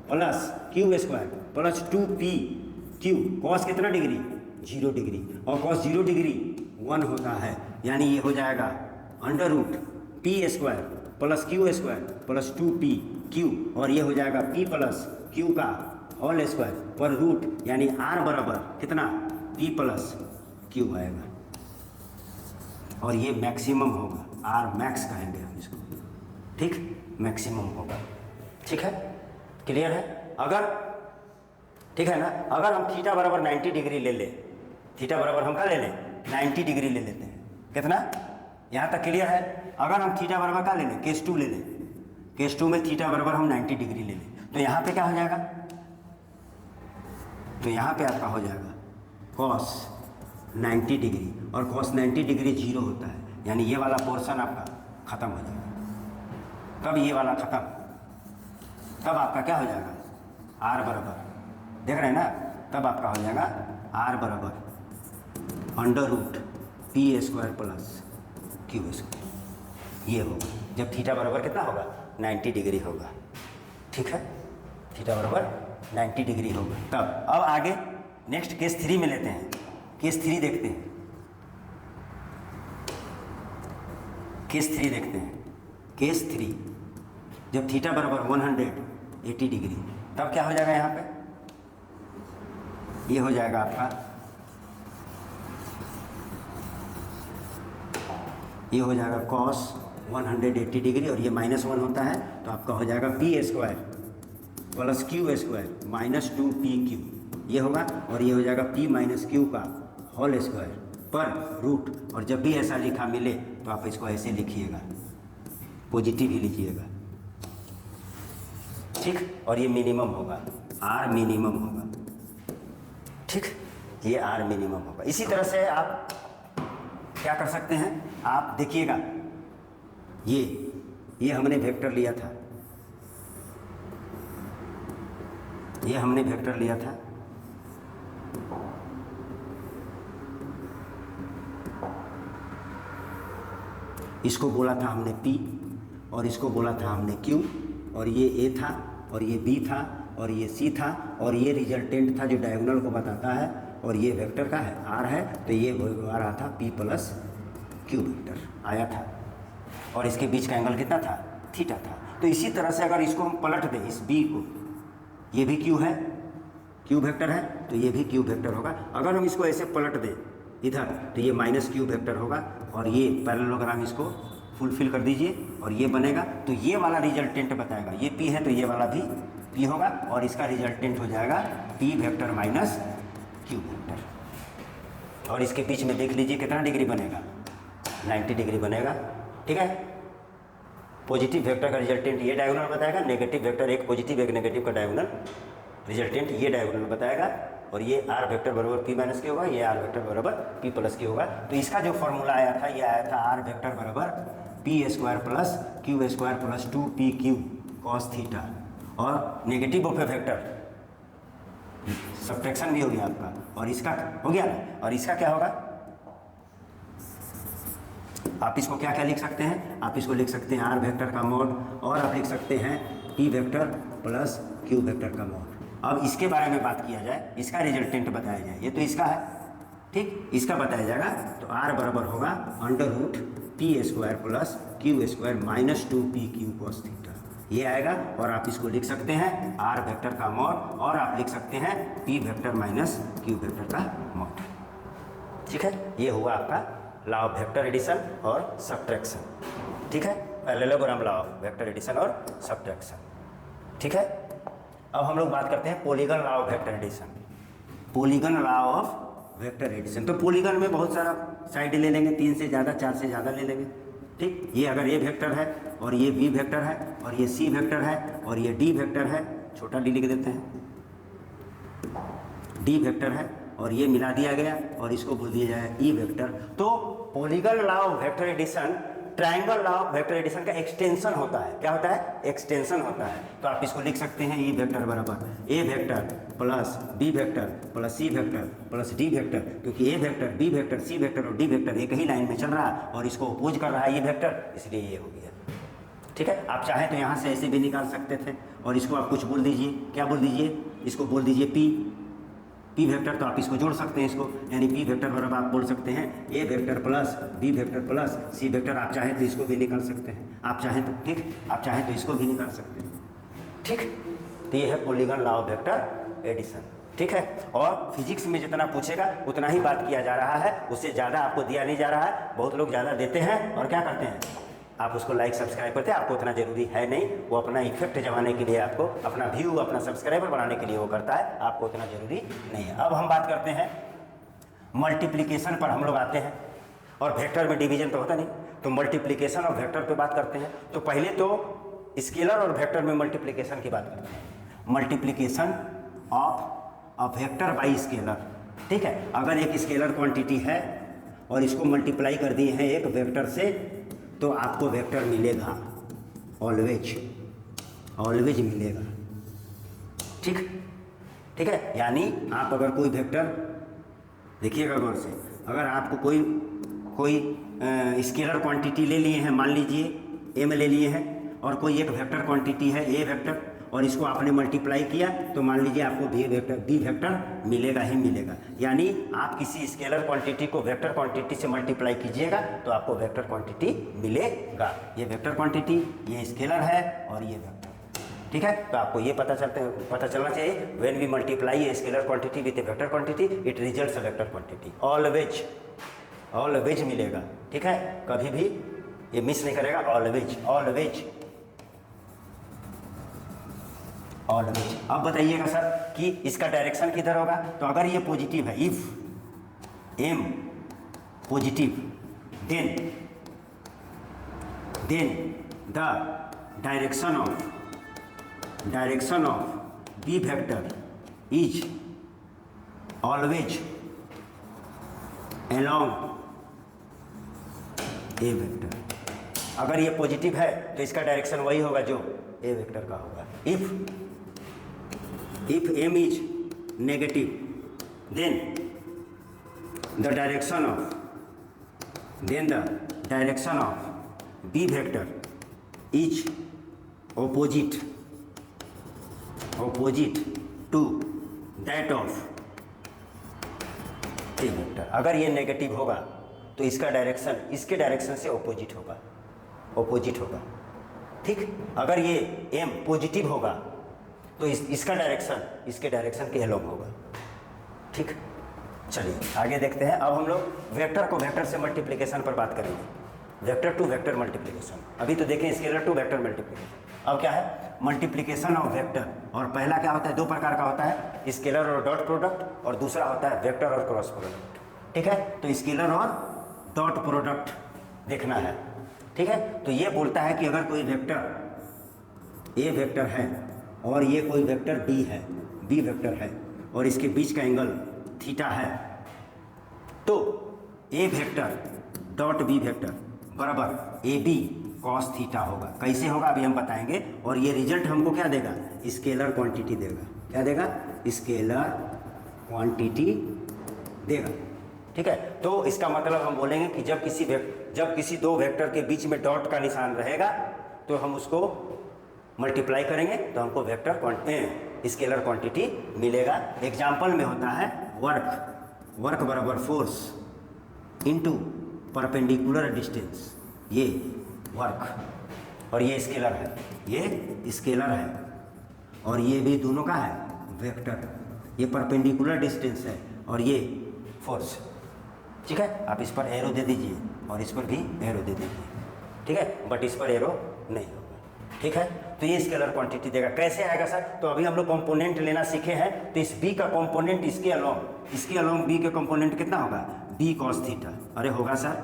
plus Q square plus 2p q, cos कितना डिग्री, 0 डिग्री, और कॉस 0 डिग्री 1 होता है, यानी ये हो जाएगा under root p square plus Q square plus 2p q, और ये हो जाएगा p प्लस क्यू का होल स्क्वायर पर रूट, यानी r बराबर कितना, p प्लस क्यू आएगा, और ये मैक्सिमम होगा, r मैक्स कहेंगे हम इसको, ठीक, मैक्सिमम होगा, ठीक है, क्लियर है। अगर, ठीक है ना, अगर हम थीटा बराबर 90 डिग्री ले लें, थीटा बराबर हम क्या ले लें, 90 डिग्री ले लेते हैं, कितना, यहाँ तक क्लियर है। अगर हम थीटा बराबर क्या ले लें, केस 2 ले लें, केस 2 में थीटा बराबर हम 90 डिग्री ले लें, तो यहाँ पे क्या हो जाएगा, तो यहाँ पे आपका हो जाएगा कॉस 90 डिग्री, और कॉस 90 डिग्री 0 होता है, यानी ये वाला पोर्शन आपका ख़त्म हो जाएगा। कब ये वाला ख़त्म, तब आपका क्या हो जाएगा, आर बराबर, देख रहे हैं ना, तब आपका हो जाएगा आर बराबर under root p square plus Q square, ये होगा जब थीटा बराबर कितना होगा, 90 डिग्री होगा, ठीक है, थीटा बराबर 90 डिग्री होगा तब। अब आगे नेक्स्ट केस 3 में लेते हैं, केस 3 देखते हैं, केस 3 देखते हैं, केस 3 जब थीटा बराबर 180 डिग्री, तब क्या हो जाएगा, यहाँ पे ये हो जाएगा आपका, ये हो जाएगा कॉस 180 डिग्री, और ये -1 होता है, तो आपका हो जाएगा P square plus Q square minus 2p Q, ये होगा, और ये हो जाएगा p माइनस क्यू का होल स्क्वायर पर रूट, और जब भी ऐसा लिखा मिले तो आप इसको ऐसे लिखिएगा, पॉजिटिव ही लिखिएगा, ठीक, और ये मिनिमम होगा, आर मिनिमम होगा, ठीक, ये आर मिनिमम होगा। इसी तरह से आप क्या कर सकते हैं, आप देखिएगा, ये हमने वेक्टर लिया था, ये हमने वेक्टर लिया था, इसको बोला था हमने P, और इसको बोला था हमने Q, और ये A था, और ये B था, और ये C था, और ये रिजल्टेंट था जो डायगोनल को बताता है, और ये वेक्टर का है R है, तो ये आ रहा था P प्लस Q वेक्टर आया था, और इसके बीच का एंगल कितना था, थीटा था। तो इसी तरह से अगर इसको हम पलट दें, इस B को, ये भी Q है, Q वेक्टर है, तो ये भी Q वेक्टर होगा। अगर हम इसको ऐसे पलट दें इधर, तो ये माइनस Q वेक्टर होगा, और ये पैरेललोग्राम इसको फुलफिल कर दीजिए, और ये बनेगा, तो ये वाला रिजल्टेंट बताएगा, ये P है तो ये वाला भी P होगा, और इसका रिजल्टेंट हो जाएगा P vector minus Q vector, और इसके बीच में देख लीजिए कितना डिग्री बनेगा, 90 डिग्री बनेगा, ठीक है। पॉजिटिव वेक्टर का रिजल्टेंट ये डायगोनल बताएगा, नेगेटिव वेक्टर एक पॉजिटिव एक नेगेटिव का डायगोनल रिजल्टेंट ये डायगोनल बताएगा, और ये आर वेक्टर बराबर पी माइनस क्यू होगा, ये आर वेक्टर बराबर पी प्लस क्यू होगा। तो इसका जो फॉर्मूला आया था ये आया था आर वेक्टर बराबर P square plus Q square plus 2pq cos theta, और negative of A vector subtraction भी हो गया आपका, और इसका हो गया ना, और इसका क्या होगा, आप इसको क्या क्या लिख सकते हैं, आप इसको लिख सकते हैं आर वेक्टर का मोड, और आप लिख सकते हैं p vector plus Q vector का मोड। अब इसके बारे में बात किया जाए, इसका रिजल्टेंट बताया जाए, ये तो इसका है, ठीक, इसका बताया जाएगा। तो आर बराबर होगा under root p square plus Q square minus 2pq cos theta, ये आएगा। और आप इसको लिख सकते हैं आर वेक्टर का मॉड, और आप लिख सकते हैं p vector minus q vector का मॉड, ठीक है। ये हुआ आपका लॉ ऑफ वेक्टर एडिशन और सब्ट्रैक्शन, ठीक है, parallelogram law of vector addition और सब्ट्रैक्शन, ठीक है। अब हम लोग बात करते हैं polygon law of vector addition. Polygon law of vector addition, तो पॉलीगन में बहुत सारा साइड ले लेंगे, 3 से ज़्यादा 4 से ज़्यादा ले लेंगे, ठीक। ये अगर ए वेक्टर है और ये बी वेक्टर है और ये सी वेक्टर है और ये डी वेक्टर है, छोटा डी लिख देते हैं, डी वेक्टर है, और ये मिला दिया गया और इसको बोल दिया जाए ई वेक्टर। तो polygon law of vector addition triangle law of vector addition का एक्सटेंशन होता है। क्या होता है? एक्सटेंशन होता है। तो आप इसको लिख सकते हैं ई वेक्टर बराबर A vector plus B vector plus C vector plus D vector, क्योंकि A vector B vector C vector और डी वेक्टर एक ही लाइन में चल रहा है और इसको अपोज कर रहा है ई वेक्टर, इसलिए ये हो गया, ठीक है। आप चाहें तो यहाँ से ऐसे भी निकाल सकते थे, और इसको आप कुछ बोल दीजिए, क्या बोल दीजिए, इसको बोल दीजिए पी वेक्टर, तो आप इसको जोड़ सकते हैं इसको, यानी पी वेक्टर बराबर आप बोल सकते हैं A vector plus B vector plus C vector. आप चाहें तो इसको भी निकाल सकते हैं, आप चाहें तो, ठीक, आप चाहें तो इसको भी निकाल सकते हैं, ठीक। तो ये है polygon law of vector addition, ठीक है। और फिजिक्स में जितना पूछेगा उतना ही बात किया जा रहा है, उससे ज़्यादा आपको दिया नहीं जा रहा है। बहुत लोग ज़्यादा देते हैं और क्या करते हैं, आप उसको लाइक सब्सक्राइब करते हैं, आपको उतना जरूरी है नहीं, वो अपना इफेक्ट जमाने के लिए, आपको अपना व्यू अपना सब्सक्राइबर बनाने के लिए वो करता है, आपको उतना जरूरी नहीं है। अब हम बात करते हैं मल्टीप्लिकेशन पर, हम लोग आते हैं, और वेक्टर में डिवीजन तो होता नहीं, तो मल्टीप्लिकेशन और वेक्टर पे बात करते हैं। तो पहले तो स्केलर और वेक्टर में मल्टीप्लिकेशन की बात करते हैं। Multiplication of a vector by scalar, ठीक है। अगर एक स्केलर क्वांटिटी है और इसको मल्टीप्लाई कर दिए हैं एक वेक्टर से, तो आपको वेक्टर मिलेगा, ऑलवेज मिलेगा, ठीक, ठीक है। यानी आप अगर कोई वेक्टर, देखिएगा गौर से, अगर आपको कोई स्केलर क्वांटिटी ले लिए हैं, मान लीजिए m ले लिए हैं, और कोई एक वेक्टर क्वांटिटी है a वेक्टर, और इसको आपने मल्टीप्लाई किया, तो मान लीजिए आपको b वेक्टर मिलेगा ही मिलेगा। यानी आप किसी स्केलर क्वांटिटी को वेक्टर क्वांटिटी से मल्टीप्लाई कीजिएगा तो आपको वेक्टर क्वांटिटी मिलेगा। ये वेक्टर क्वांटिटी, ये स्केलर है और ये वेक्टर, ठीक है। तो आपको ये पता चलना चाहिए, when we multiply a scalar quantity with a vector quantity it results a vector quantity, always मिलेगा, ठीक है। कभी भी ये मिस नहीं करेगा, ऑलवेज। अब बताइएगा सर कि इसका डायरेक्शन किधर होगा, तो अगर ये पॉजिटिव है, if m positive, then the direction of b vector is always along a vector. अगर ये पॉजिटिव है तो इसका डायरेक्शन वही होगा जो a वेक्टर का होगा। If m is negative, then the direction of b vector is opposite to that of a vector। अगर ये नेगेटिव होगा तो इसका डायरेक्शन इसके डायरेक्शन से ऑपोजिट होगा, ठीक। अगर ये m पॉजिटिव होगा तो इसका डायरेक्शन इसके डायरेक्शन के अलोंग होगा, ठीक। चलिए आगे देखते हैं। अब हम लोग वेक्टर को वेक्टर से मल्टीप्लिकेशन पर बात करेंगे, वेक्टर टू वेक्टर मल्टीप्लिकेशन। अभी तो देखें स्केलर टू वेक्टर मल्टीप्लिकेशन। अब क्या है, मल्टीप्लिकेशन ऑफ वेक्टर। और पहला क्या होता है, 2 प्रकार का होता है, स्केलर और डॉट प्रोडक्ट, और दूसरा होता है वेक्टर और क्रॉस प्रोडक्ट, ठीक है। तो स्केलर और डॉट प्रोडक्ट देखना है, ठीक है। तो ये बोलता है कि अगर कोई वेक्टर ए वेक्टर है और ये कोई वेक्टर बी वेक्टर है, और इसके बीच का एंगल थीटा है, तो A vector dot B vector बराबर ए बी कॉस थीटा होगा। कैसे होगा अभी हम बताएंगे, और ये रिजल्ट हमको क्या देगा, स्केलर क्वांटिटी देगा। क्या देगा, स्केलर क्वांटिटी देगा। ठीक है, तो इसका मतलब हम बोलेंगे कि जब किसी दो वेक्टर के बीच में डॉट का निशान रहेगा तो हम उसको मल्टीप्लाई करेंगे तो हमको वेक्टर स्केलर क्वांटिटी मिलेगा। एग्जाम्पल में होता है वर्क बराबर फोर्स इनटू परपेंडिकुलर डिस्टेंस, ये वर्क और ये स्केलर है, ये स्केलर है और ये भी दोनों का है वेक्टर, ये परपेंडिकुलर डिस्टेंस है और ये फोर्स। ठीक है, आप इस पर एरो दे दीजिए और इस पर भी एरो दे दीजिए। ठीक है, बट इस पर एरो नहीं होगा। ठीक है, तो ये स्केलर क्वांटिटी देगा। कैसे आएगा सर, तो अभी हम लोग कंपोनेंट लेना सीखे हैं, तो इस बी का कंपोनेंट इसके अलोंग बी के कंपोनेंट कितना होगा, बी कॉस थीटा। अरे होगा सर,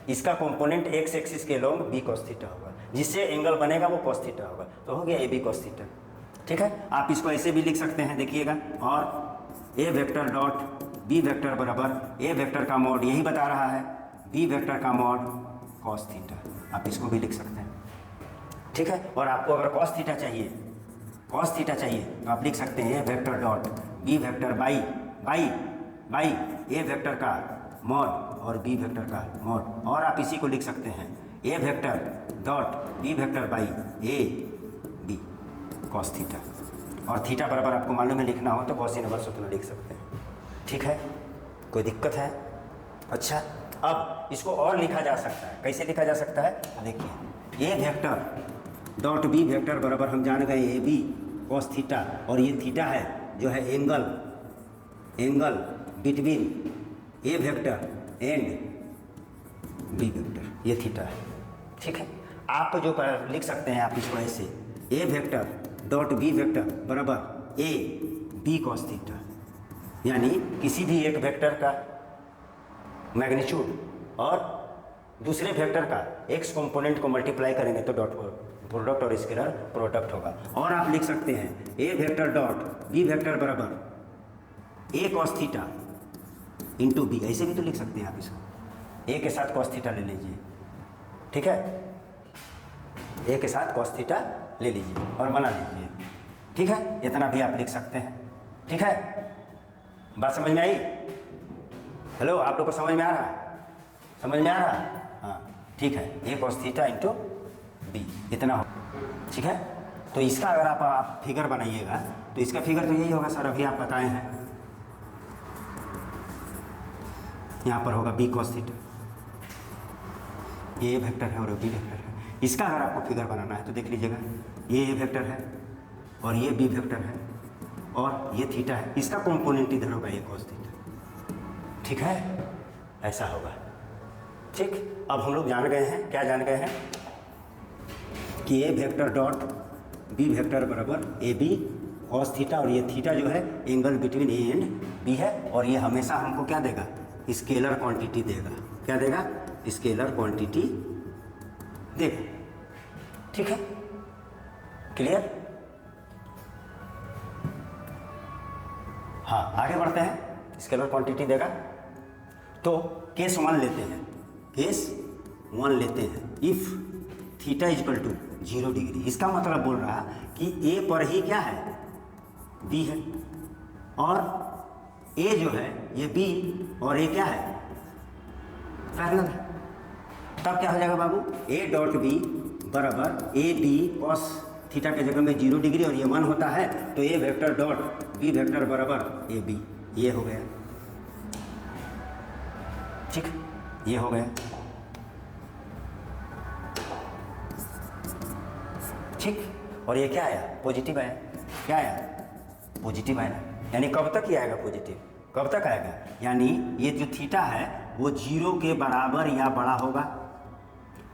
इसका कंपोनेंट एक्स एक्सिस के अलोंग बी कॉस थीटा होगा, जिससे एंगल बनेगा वो कॉस थीटा होगा, तो हो गया ए बी कॉस थीटा। ठीक है, आप इसको ऐसे भी लिख सकते हैं, देखिएगा, और ए वेक्टर डॉट बी वेक्टर बराबर ए वेक्टर का मॉड यही बता रहा है, बी वेक्टर का मॉड कॉस थीटा, आप इसको भी लिख सकते हैं। ठीक है, और आपको अगर कॉस थीटा चाहिए तो आप लिख सकते हैं A vector dot B vector by A vector का मॉड और बी वेक्टर का मॉड, और आप इसी को लिख सकते हैं A vector dot B vector by A B cos theta, और थीटा बराबर आपको मालूम है लिखना हो तो कॉस इनवर्स उतना लिख सकते हैं। ठीक है, कोई दिक्कत है? अच्छा, अब इसको और लिखा जा सकता है, कैसे लिखा जा सकता है, देखिए, ए वेक्टर डॉट बी वेक्टर बराबर हम जान गए ए बी कॉस थीटा, और ये थीटा है जो है angle between A vector and B vector, ये थीटा है। ठीक है, आप जो लिख सकते हैं, आप इसको ऐसे ए वेक्टर डॉट बी वेक्टर बराबर ए बी कॉस थीटा, यानी किसी भी एक वेक्टर का मैग्नीट्यूड और दूसरे वेक्टर का एक्स कंपोनेंट को मल्टीप्लाई करेंगे तो डॉट प्रोडक्ट और स्केलर प्रोडक्ट होगा। और आप लिख सकते हैं A vector dot B vector बराबर ए कॉस थीटा इंटू बी, ऐसे भी तो लिख सकते हैं आप इसको, ए के साथ कॉस थीटा ले लीजिए। ठीक है, ए के साथ कॉस थीटा ले लीजिए और बना लीजिए। ठीक है, इतना भी आप लिख सकते हैं। ठीक है, बात समझ में आई? हेलो, आप लोग को समझ में आ रहा है? समझ में आ रहा है? हाँ, ठीक है, ए कॉस थीटा इंटू बी, इतना हो। ठीक है, तो इसका अगर आप फिगर बनाइएगा तो इसका फिगर तो यही होगा सर, अभी आप बताए हैं, यहाँ पर होगा बी कॉस थीटा, ये ए वेक्टर है और बी वेक्टर है। इसका अगर आपको फिगर बनाना है तो देख लीजिएगा, ये ए वेक्टर है और ये बी वेक्टर है और ये थीटा है, इसका कंपोनेंट इधर होगा ए कॉस थीटा। ठीक है, ऐसा होगा। ठीक, अब हम लोग जान गए हैं, क्या जान गए हैं, कि A vector dot B vector बराबर ए बी कॉस थीटा, और ये थीटा जो है angle between A and B है, और ये हमेशा हमको क्या देगा, स्केलर क्वांटिटी देगा। क्या देगा, स्केलर क्वांटिटी देगा। ठीक है, क्लियर? हाँ, आगे बढ़ते हैं, स्केलर क्वांटिटी देगा। तो केस 1 लेते हैं, केस 1 लेते हैं, if theta equal to 0 degree, इसका मतलब बोल रहा कि ए पर ही क्या है, बी है, और ए जो है ये बी और ए क्या है, पैरेलल है। तब क्या हो जाएगा बाबू, ए डॉट बी बराबर ए बी कॉस थीटा के जगह में 0 डिग्री और ये 1 होता है, तो A vector dot B vector बराबर ए बी, ये हो गया। ठीक, ये हो गया। ठीक, और ये क्या आया, पॉजिटिव आया। क्या आया, पॉजिटिव आया, यानी कब तक ये आएगा पॉजिटिव, कब तक आएगा, यानी ये जो थीटा है वो 0 के बराबर या बड़ा होगा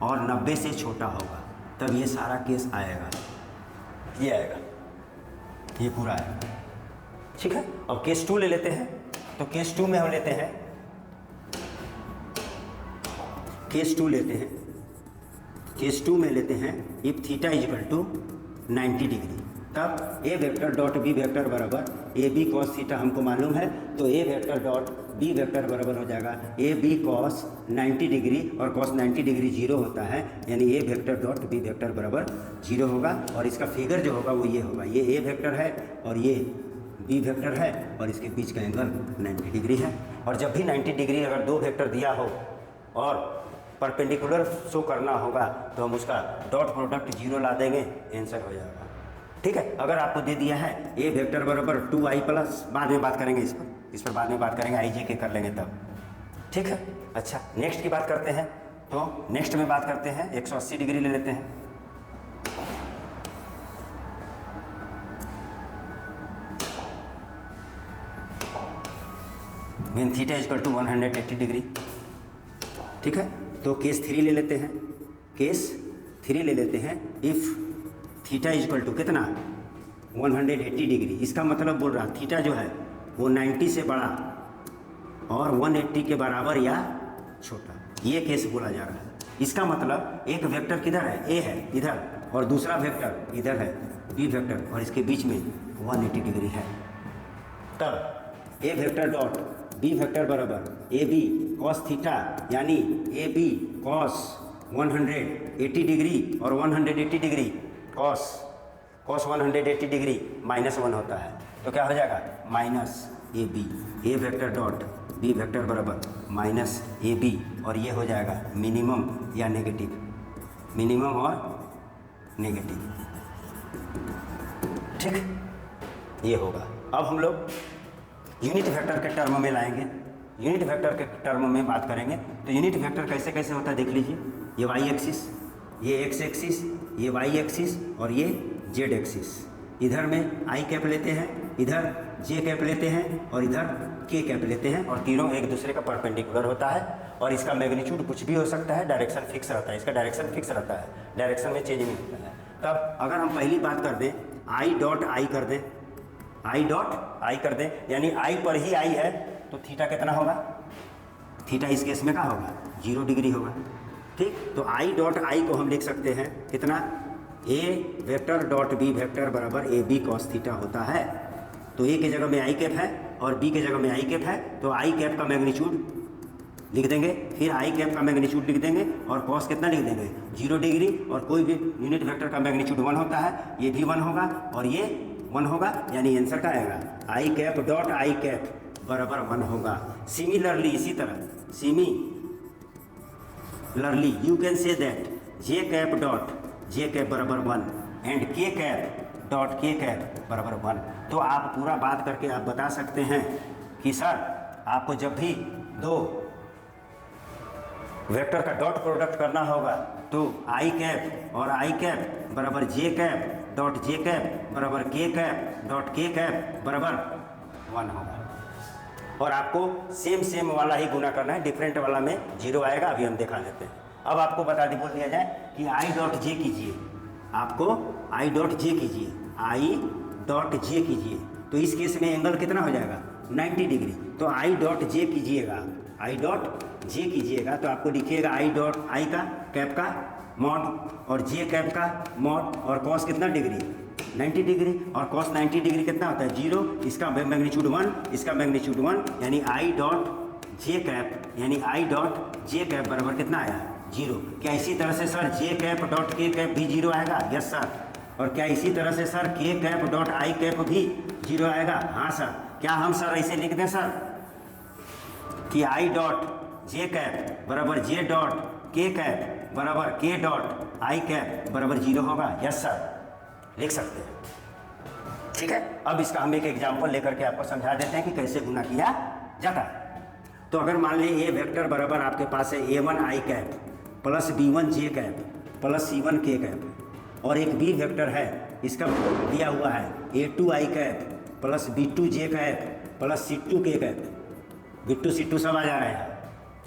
और 90 से छोटा होगा, तब ये सारा केस आएगा, ये आएगा, ये पूरा आएगा। ठीक है, अब केस 2 ले लेते हैं, तो केस 2 में हम लेते हैं, केस 2 लेते हैं, केस 2 में लेते हैं, if theta equal to 90 degree, तब A vector dot B vector बराबर ए बी कॉस थीटा हमको मालूम है, तो A vector dot B vector बराबर हो जाएगा ए बी कॉस 90 डिग्री, और कॉस 90 डिग्री 0 होता है, यानी A vector dot B vector बराबर 0 होगा। और इसका फिगर जो होगा वो ये होगा, ये ए वेक्टर है और ये बी वेक्टर है, और इसके बीच का एंगल 90 डिग्री है। और जब भी 90 डिग्री अगर दो वेक्टर दिया हो और परपेंडिकुलर शो करना होगा तो हम उसका डॉट प्रोडक्ट 0 ला देंगे, आंसर हो जाएगा। ठीक है, अगर आपको दे दिया है ए वेक्टर बराबर 2i प्लस, बाद में बात करेंगे इस पर बाद में बात करेंगे, आई जे के कर लेंगे तब। ठीक है, अच्छा नेक्स्ट की बात करते हैं। तो नेक्स्ट में बात करते हैं 180 डिग्री ले लेते हैं। When theta equal to 180 degree. ठीक है, तो केस 3 ले लेते हैं। केस 3 ले लेते हैं। इफ़ थीटा इक्वल टू कितना 180 डिग्री, इसका मतलब बोल रहा थीटा जो है वो 90 से बड़ा और 180 के बराबर या छोटा, ये केस बोला जा रहा है। इसका मतलब एक वेक्टर किधर है, ए है इधर, और दूसरा वेक्टर इधर है बी वेक्टर, और इसके बीच में 180 डिग्री है। तब A vector dot B vector बराबर ए बी कॉस थीटा, यानी ए बी कॉस 180 डिग्री और 180 डिग्री कॉस 180 डिग्री -1 होता है, तो क्या हो जाएगा minus A B. A vector dot B vector बराबर माइनस ए बी, और ये हो जाएगा मिनिमम या नेगेटिव, मिनिमम और नेगेटिव। ठीक, ये होगा। अब हम लोग यूनिट वेक्टर के टर्म में लाएंगे, यूनिट वेक्टर के टर्म में बात करेंगे। तो यूनिट वेक्टर कैसे कैसे होता है देख लीजिए। ये वाई एक्सिस, ये एक्स एक्सिस, ये वाई एक्सिस और ये जेड एक्सिस। इधर में आई कैप लेते हैं, इधर जे कैप लेते हैं और इधर के कैप लेते हैं, और तीनों एक दूसरे का परपेंडिकुलर होता है। और इसका मैग्नीट्यूड कुछ भी हो सकता है, डायरेक्शन फिक्स रहता है, इसका डायरेक्शन फिक्स रहता है, डायरेक्शन में चेंज नहीं होता है। तब अगर हम पहली बात कर दें आई डॉट आई कर दें, आई डॉट आई कर दें, यानी आई पर ही आई है, तो थीटा कितना होगा, थीटा इस केस में क्या होगा 0 डिग्री होगा। ठीक, तो आई डॉट आई को हम लिख सकते हैं कितना, ए वेक्टर डॉट बी वेक्टर बराबर ए बी कॉस थीटा होता है। तो ए के जगह में आई कैप है और बी के जगह में आई कैप है, तो आई कैप का मैग्नीट्यूड लिख देंगे, फिर आई कैप का मैग्नीट्यूड लिख देंगे, और कॉस कितना लिख देंगे 0 डिग्री। और कोई भी यूनिट वेक्टर का मैग्नीट्यूड 1 होता है, ये भी 1 होगा और ये 1 होगा, यानी आंसर क्या आएगा आई कैप डॉट आई कैप बराबर 1 होगा। सिमिलरली, इसी तरह similarly you can say that J cap dot J cap बराबर 1 एंड के कैप डॉट के कैप बराबर 1। तो आप पूरा बात करके आप बता सकते हैं कि सर आपको जब भी दो वेक्टर का डॉट प्रोडक्ट करना होगा तो आई कैप और आई कैप बराबर जे कैप डॉट जे कैप बराबर के कैप डॉट के कैप बराबर 1 होगा। और आपको सेम वाला ही गुना करना है, डिफरेंट वाला में 0 आएगा, अभी हम दिखा देते हैं। अब आपको बोल दिया जाए कि आई डॉट जे कीजिए, आपको आई डॉट जे कीजिए, आई डॉट जे कीजिए, तो इस केस में एंगल कितना हो जाएगा 90 डिग्री। तो आई डॉट जे कीजिएगा, आई डॉट जे कीजिएगा, तो आपको लिखिएगा आई डॉट आई का कैप का मॉड और जे कैप का मॉड, और कॉस कितना डिग्री 90 डिग्री, और कॉस 90 डिग्री कितना होता है 0, इसका मैग्नीट्यूड 1, इसका मैग्नीट्यूड 1, यानी आई डॉट जे कैप, यानी आई डॉट जे कैप बराबर कितना आया 0। क्या इसी तरह से सर जे कैप डॉट के कैप भी 0 आएगा? Yes sir. और क्या इसी तरह से सर के कैप डॉट आई कैप भी 0 आएगा? हाँ सर। क्या हम सर ऐसे लिख दें सर कि आई डॉट जे कैप बराबर जे डॉट के कैप बराबर के डॉट आई कैप बराबर 0 होगा? यस सर, लिख सकते हैं। ठीक है, अब इसका हम एक एग्जाम्पल लेकर के आपको समझा देते हैं कि कैसे गुना किया जाता है। तो अगर मान लीजिए ए वेक्टर बराबर आपके पास है a1 आई कैप प्लस b1 जे कैप प्लस c1 के कैप, और एक बी वेक्टर है इसका दिया हुआ है a2 आई कैप प्लस b2 जे कैप प्लस c2 के कैप, b2 c2 सब आ जा रहे हैं।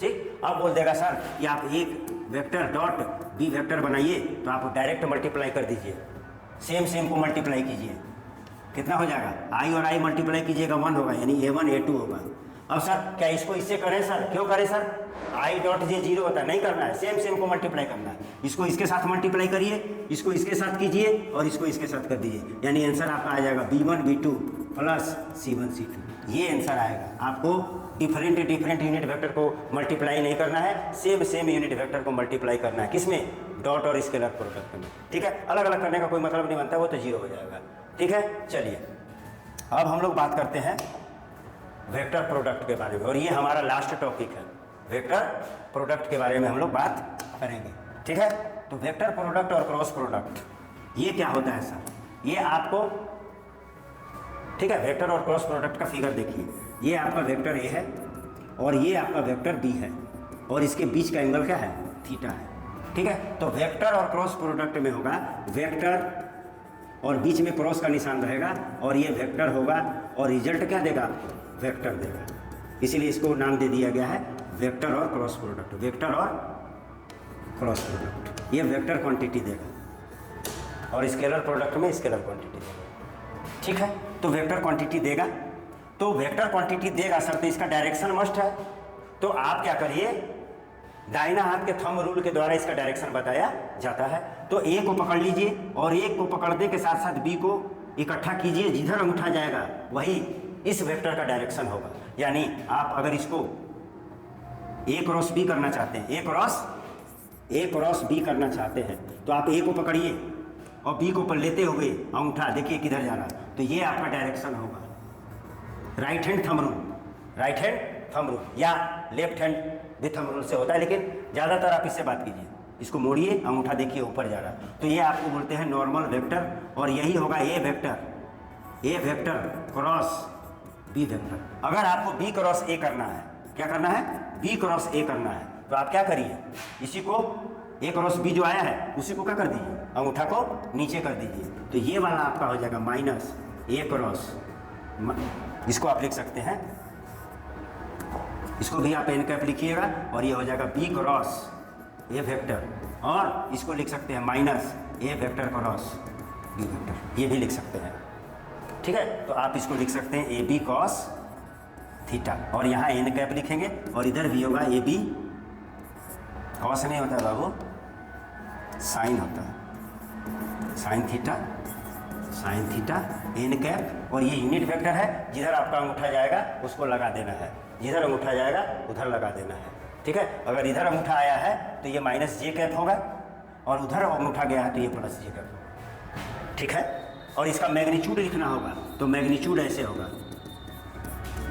ठीक, अब बोल देगा सर कि आप एक वेक्टर डॉट बी वेक्टर बनाइए, तो आप डायरेक्ट मल्टीप्लाई कर दीजिए, सेम को मल्टीप्लाई कीजिए, कितना हो जाएगा आई और आई मल्टीप्लाई कीजिएगा 1 होगा, यानी a1 a2 होगा। अब सर क्या इसको इससे करें सर? क्यों करें sir? I dot J zero होता है, नहीं करना है, सेम सेम को मल्टीप्लाई करना है। इसको इसके साथ मल्टीप्लाई करिए, इसको इसके साथ कीजिए और इसको इसके साथ कर दीजिए, यानी आंसर आपका आ जाएगा B1 B2 plus C1 C2। ये आंसर आएगा। आपको डिफरेंट यूनिट वेक्टर को मल्टीप्लाई नहीं करना है, सेम सेम यूनिट वेक्टर को मल्टीप्लाई करना है। किसमें? डॉट और स्केलर प्रोडक्ट में। ठीक है, अलग अलग करने का कोई मतलब नहीं बनता, वो तो जीरो हो जाएगा। ठीक है, चलिए अब हम लोग बात करते हैं वेक्टर प्रोडक्ट के बारे में, और ये हमारा लास्ट टॉपिक है। वेक्टर प्रोडक्ट के बारे में हम लोग बात करेंगे। ठीक है, तो वेक्टर प्रोडक्ट और क्रॉस प्रोडक्ट ये क्या होता है सर? ये आपको, ठीक है, वेक्टर और क्रॉस प्रोडक्ट का फिगर देखिए। ये आपका वेक्टर ए है और ये आपका वेक्टर बी है, और इसके बीच का एंगल क्या है? थीटा है। ठीक है, तो वेक्टर और क्रॉस प्रोडक्ट में होगा वेक्टर और बीच में क्रॉस का निशान रहेगा, और ये वेक्टर होगा, और रिजल्ट क्या देगा? वेक्टर देगा। इसीलिए इसको नाम दे दिया गया है वेक्टर और क्रॉस प्रोडक्ट। वेक्टर और क्रॉस प्रोडक्ट ये वेक्टर क्वांटिटी देगा, और स्केलर प्रोडक्ट में स्केलर क्वांटिटी देगा। ठीक है, तो वेक्टर क्वांटिटी देगा, तो वेक्टर क्वांटिटी देगा सर, तो इसका डायरेक्शन मस्ट है। तो आप क्या करिए, दाहिना हाथ के थंब रूल के द्वारा इसका डायरेक्शन बताया जाता है। तो ए को पकड़ लीजिए, और ए को पकड़ने के साथ साथ बी को इकट्ठा कीजिए, जिधर अंगूठा जाएगा वही इस वेक्टर का डायरेक्शन होगा। यानी आप अगर इसको ए क्रॉस बी करना चाहते हैं, ए क्रॉस बी करना चाहते हैं, तो आप ए को पकड़िए और बी को लेते हुए अंगूठा देखिए किधर जाना, तो ये आपका डायरेक्शन होगा। राइट हैंड थंब रूल या लेफ्ट हैंड भी थंब रूल से होता है, लेकिन ज़्यादातर आप इससे बात कीजिए। इसको मोड़िए, अंगूठा देखिए ऊपर जा रहा, तो ये आपको बोलते हैं नॉर्मल वेक्टर, और यही होगा ए वेक्टर क्रॉस बी वेक्टर। अगर आपको बी क्रॉस ए करना है, क्या करना है? बी क्रॉस ए करना है, तो आप क्या करिए, इसी को ए क्रॉस बी जो आया है उसी को क्या कर दीजिए, अंगूठा को नीचे कर दीजिए, तो ये वाला आपका हो जाएगा माइनस ए क्रॉस, इसको आप लिख सकते हैं, इसको भी आप एन कैप लिखिएगा, और ये हो जाएगा बी क्रॉस ए वेक्टर, और इसको लिख सकते हैं माइनस ए वेक्टर क्रॉस बी वेक्टर, ये भी लिख सकते हैं। ठीक है, तो आप इसको लिख सकते हैं ए बी कॉस थीटा, और यहाँ एन कैप लिखेंगे, और इधर भी होगा ए बी कॉस नहीं होता बाबू, साइन होता है, साइन थीटा एन कैप, और ये यूनिट वेक्टर है, जिधर आपका अंगूठा जाएगा उसको लगा देना है, जिधर अंगूठा जाएगा उधर लगा देना है। ठीक है, अगर इधर अंगूठा आया है तो ये माइनस जे कैप होगा, और उधर अंगूठा गया है तो ये प्लस जे कैप होगा। ठीक है, और इसका मैग्नीट्यूड लिखना होगा, तो मैग्नीट्यूड ऐसे होगा,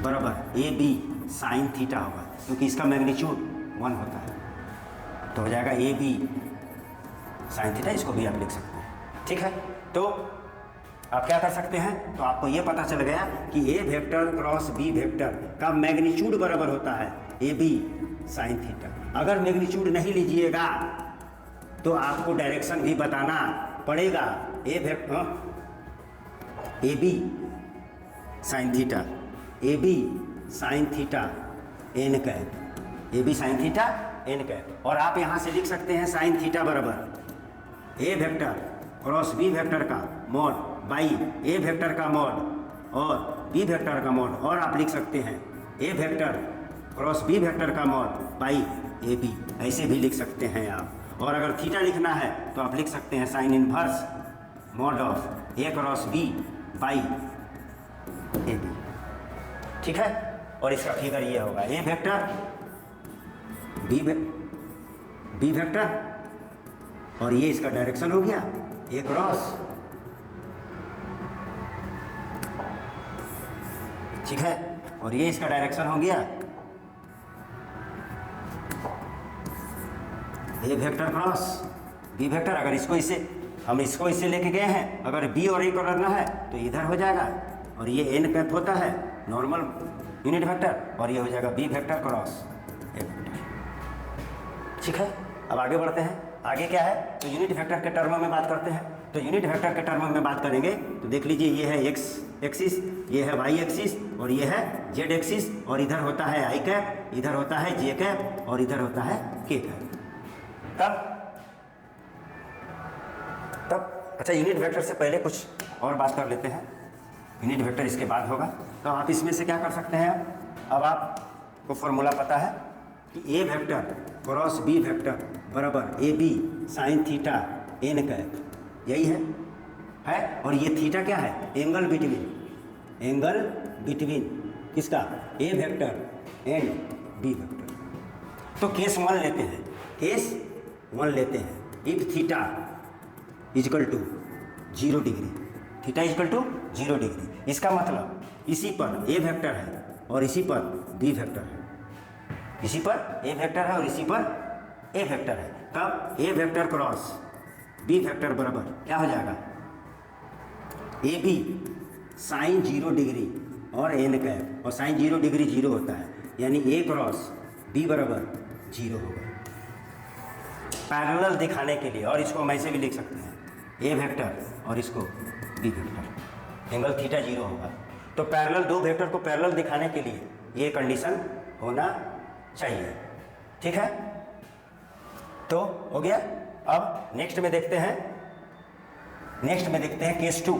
बराबर ए बी साइन थीटा होगा, क्योंकि इसका मैग्नीट्यूड 1 होता है, तो हो जाएगा ए बी साइन थीटा, इसको भी आप लिख सकते हैं। ठीक है, तो आप क्या कर सकते हैं, तो आपको ये पता चल गया कि A vector cross B vector का मैग्नीट्यूड बराबर होता है ए बी साइन थीटा। अगर मैग्नीट्यूड नहीं लीजिएगा तो आपको डायरेक्शन भी बताना पड़ेगा। A vector A B sine theta N cap, A B sine theta N cap, और आप यहाँ से लिख सकते हैं साइन थीटा बराबर A vector cross B vector का मॉड बाई ए वेक्टर का मॉड और बी वेक्टर का मॉड, और आप लिख सकते हैं A vector cross B vector का मॉड बाई ए बी, ऐसे भी लिख सकते हैं आप। और अगर थीटा लिखना है तो आप लिख सकते हैं sine inverse mod of A cross B by A B. ठीक है, और इसका फिगर ये होगा ए वेक्टर बी वेक्टर, और ये इसका डायरेक्शन हो गया ए क्रॉस, ठीक है, और ये इसका डायरेक्शन हो गया ए वेक्टर क्रॉस बी वेक्टर। अगर इसको इससे लेके गए हैं, अगर बी और ए को रखना है तो इधर हो जाएगा, और ये एन कैप होता है नॉर्मल यूनिट वेक्टर, और ये हो जाएगा B vector cross A vector. ठीक है, अब आगे बढ़ते हैं। आगे क्या है, तो यूनिट वेक्टर के टर्म में बात करते हैं। तो यूनिट वेक्टर के टर्म में बात करेंगे तो देख लीजिए, ये है एक्स एक्सिस, ये है वाई एक्सिस, और ये है जेड एक्सिस, और इधर होता है आई कैप, इधर होता है जे कैप, और इधर होता है के कैप। तब अच्छा, यूनिट वेक्टर से पहले कुछ और बात कर लेते हैं। यूनिट वेक्टर इसके बाद होगा, तो आप इसमें से क्या कर सकते हैं, अब आपको फॉर्मूला पता है कि A vector cross B vector बराबर A B sine theta N cap, यही है। और ये थीटा क्या है? एंगल बिटवीन किसका? A vector and B vector. तो केस 1 लेते हैं, if theta equal to 0 degree, theta equal to 0 degree, इसका मतलब इसी पर ए वेक्टर है और इसी पर बी वेक्टर है, इसी पर ए वेक्टर है और इसी पर ए वेक्टर है। तब A vector cross B vector बराबर क्या हो जाएगा? ए बी साइन 0 डिग्री और एन कैप, और साइन 0 डिग्री 0 होता है, यानी ए क्रॉस बी बराबर 0 होगा। पैरेलल दिखाने के लिए, और इसको हम ऐसे भी लिख सकते हैं, ए वेक्टर और इसको बी वेक्टर, एंगल थीटा 0 होगा। तो पैरेलल, दो वेक्टर को पैरेलल दिखाने के लिए ये कंडीशन होना चाहिए, ठीक है। तो हो गया। अब नेक्स्ट में देखते हैं केस 2।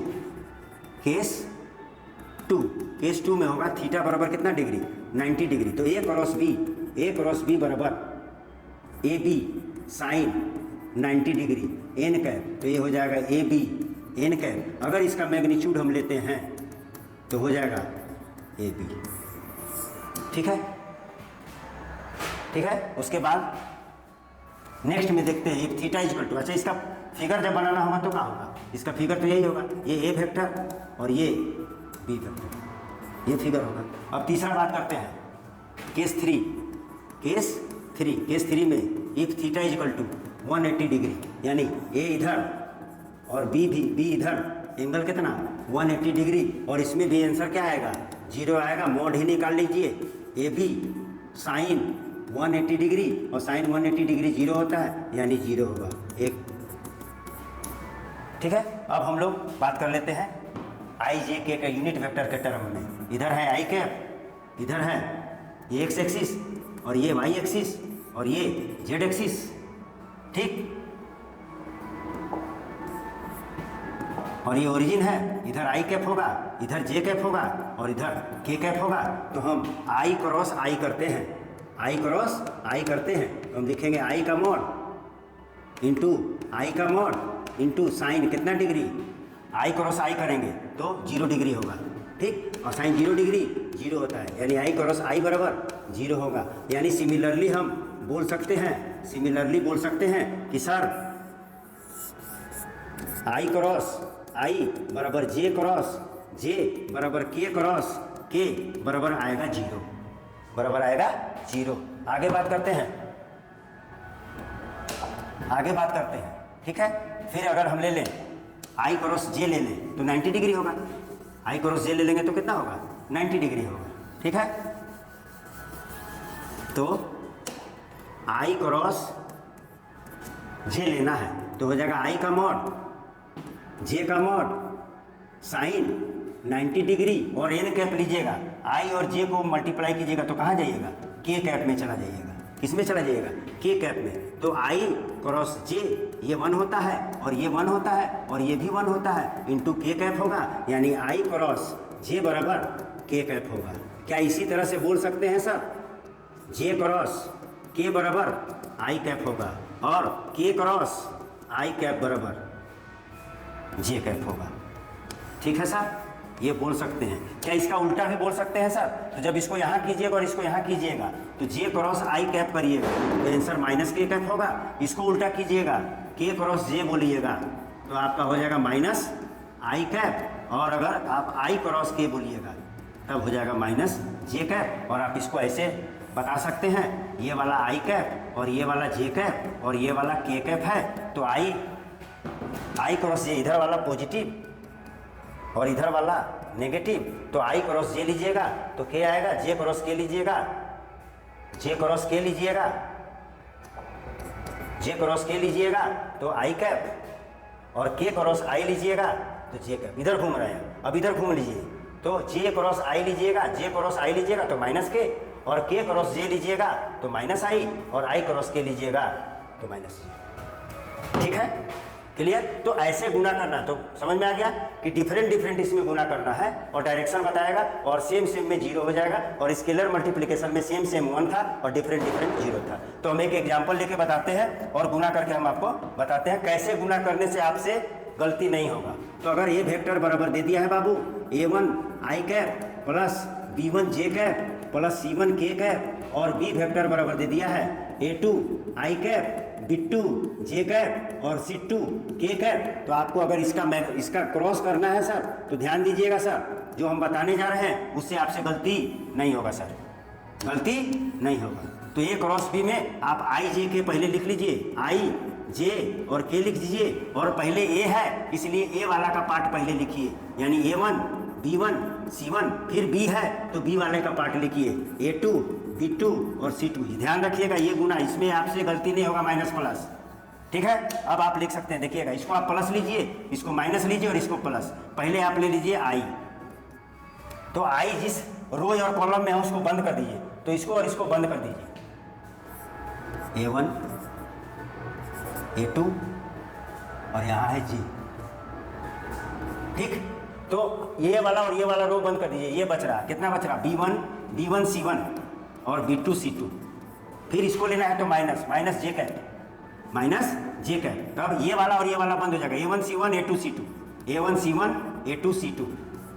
केस 2 में होगा थीटा बराबर कितना डिग्री? 90 डिग्री। तो ए क्रॉस बी बराबर A B sine 90 degree n cap, तो ये हो जाएगा ए बी एन कैप। अगर इसका मैग्नीट्यूड हम लेते हैं तो हो जाएगा ए बी, ठीक है। उसके बाद नेक्स्ट में देखते हैं एक थीटा इजकल टू, अच्छा इसका फिगर जब बनाना होगा तो क्या होगा? इसका फिगर तो यही होगा, ये ए वेक्टर और ये बी वेक्टर, ये फिगर होगा। अब तीसरा बात करते हैं केस 3 में if theta equal to 180 degree, यानी ए इधर और बी इधर, एंगल कितना? 180 डिग्री, और इसमें भी आंसर क्या आएगा? 0 आएगा। मोड ही निकाल लीजिए, ए बी साइन 180 डिग्री और साइन 180 डिग्री 0 होता है, यानी 0 होगा एक, ठीक है। अब हम लोग बात कर लेते हैं आई जे के का यूनिट वेक्टर के टर्म में। इधर है आई कैप, इधर है ये एक्स एक्सिस और ये वाई एक्सिस और ये जेड एक्सिस, ठीक। और ये ओरिजिन है, इधर आई कैप होगा, इधर जे कैप होगा और इधर के कैप होगा। तो हम आई क्रॉस आई करते हैं, तो हम लिखेंगे आई का मॉड इंटू साइन कितना डिग्री? आई क्रॉस आई करेंगे तो 0 डिग्री होगा, ठीक। और साइन 0 डिग्री 0 होता है, यानी आई क्रॉस आई बराबर 0 होगा। यानी सिमिलरली हम बोल सकते हैं कि सर आई क्रॉस आई बराबर जे क्रॉस जे बराबर के क्रॉस के बराबर आएगा 0, आगे बात करते हैं, ठीक है। फिर अगर हम ले लें आई क्रॉस जे ले लें तो 90 डिग्री होगा, आई क्रॉस जे ले लेंगे तो कितना होगा? 90 डिग्री होगा, ठीक है। तो आई क्रॉस जे लेना है तो हो जाएगा आई का मॉड जे का मॉड साइन 90 डिग्री और एन कैप लीजिएगा, आई और जे को मल्टीप्लाई कीजिएगा तो कहाँ जाइएगा? के कैप में चला जाइएगा। किस में चला जाइएगा? के कैप में। तो आई क्रॉस जे ये 1 होता है और ये 1 होता है और ये भी 1 होता है, इंटू के कैप होगा, यानी आई क्रॉस जे बराबर के कैप होगा। क्या इसी तरह से बोल सकते हैं सर? जे क्रॉस के बराबर आई कैप होगा और के क्रॉस आई कैप बराबर जे कैप होगा, ठीक है सर। ये बोल सकते हैं। क्या इसका उल्टा भी बोल सकते हैं सर? तो जब इसको यहाँ कीजिएगा और इसको यहाँ कीजिएगा तो जे क्रॉस आई कैप करिएगा तो आंसर माइनस के कैप होगा। इसको उल्टा कीजिएगा, के क्रॉस जे बोलिएगा तो आपका हो जाएगा माइनस आई कैप, और अगर आप आई क्रॉस के बोलिएगा तब हो जाएगा माइनस जे कैप। और आप इसको ऐसे बता सकते हैं, ये वाला आई कैप और ये वाला जे कैप और ये वाला के कैप है, तो आई क्रॉस जे इधर वाला पॉजिटिव और इधर वाला नेगेटिव, तो आई क्रॉस जे लीजिएगा तो के आएगा, जे क्रॉस के लीजिएगा तो आई कैप, और के क्रॉस आई लीजिएगा तो जे कैप। इधर घूम रहे हैं, अब इधर घूम लीजिए, तो जे क्रॉस आई लीजिएगा तो माइनस के, और के क्रॉस जे लीजिएगा तो माइनस आई, और आई क्रॉस के लीजिएगा तो माइनस जे, ठीक है। क्लियर। तो ऐसे गुना करना, तो समझ में आ गया कि डिफरेंट डिफरेंट इसमें गुना करना है और डायरेक्शन बताएगा और सेम सेम में 0 हो जाएगा और स्केलर मल्टीप्लिकेशन में सेम सेम 1 था और डिफरेंट डिफरेंट 0 था। तो हम एक एग्जाम्पल लेके बताते हैं और गुना करके हम आपको बताते हैं कैसे गुना करने से आपसे गलती नहीं होगा। तो अगर ये वेक्टर बराबर दे दिया है बाबू a1 i cap plus b1 j cap plus c1 k cap और b वेक्टर बराबर दे दिया है a2 i cap b2 j cap और c2 k कैप। तो आपको अगर इसका क्रॉस करना है सर तो ध्यान दीजिएगा सर, जो हम बताने जा रहे हैं उससे आपसे गलती नहीं होगा सर, गलती नहीं होगा। तो ए क्रॉस बी में आप आई जे के पहले लिख लीजिए, आई जे और के लिख दीजिए और पहले ए है इसलिए ए वाला का पार्ट पहले लिखिए, यानी a1 b1 c1, फिर b है तो b वाले का पार्ट लिखिए a2 b2 और c2। ध्यान रखिएगा ये गुना, इसमें आपसे गलती नहीं होगा माइनस प्लस, ठीक है। अब आप लिख सकते हैं, देखिएगा इसको आप प्लस लीजिए, इसको माइनस लीजिए और इसको प्लस। पहले आप ले लीजिए आई, तो आई जिस रो और कॉलम में है उसको बंद कर दीजिए, तो इसको और इसको बंद कर दीजिए, a1 a2 और यहाँ है जी, ठीक। तो ये वाला और ये वाला रो बंद कर दीजिए, ये बच रहा, कितना बच रहा b1 c1 और b2 c2। फिर इसको लेना है तो माइनस जे कैप, तब ये वाला और ये वाला बंद हो जाएगा, a1 c1 a2 c2, a1 c1 a2 c2,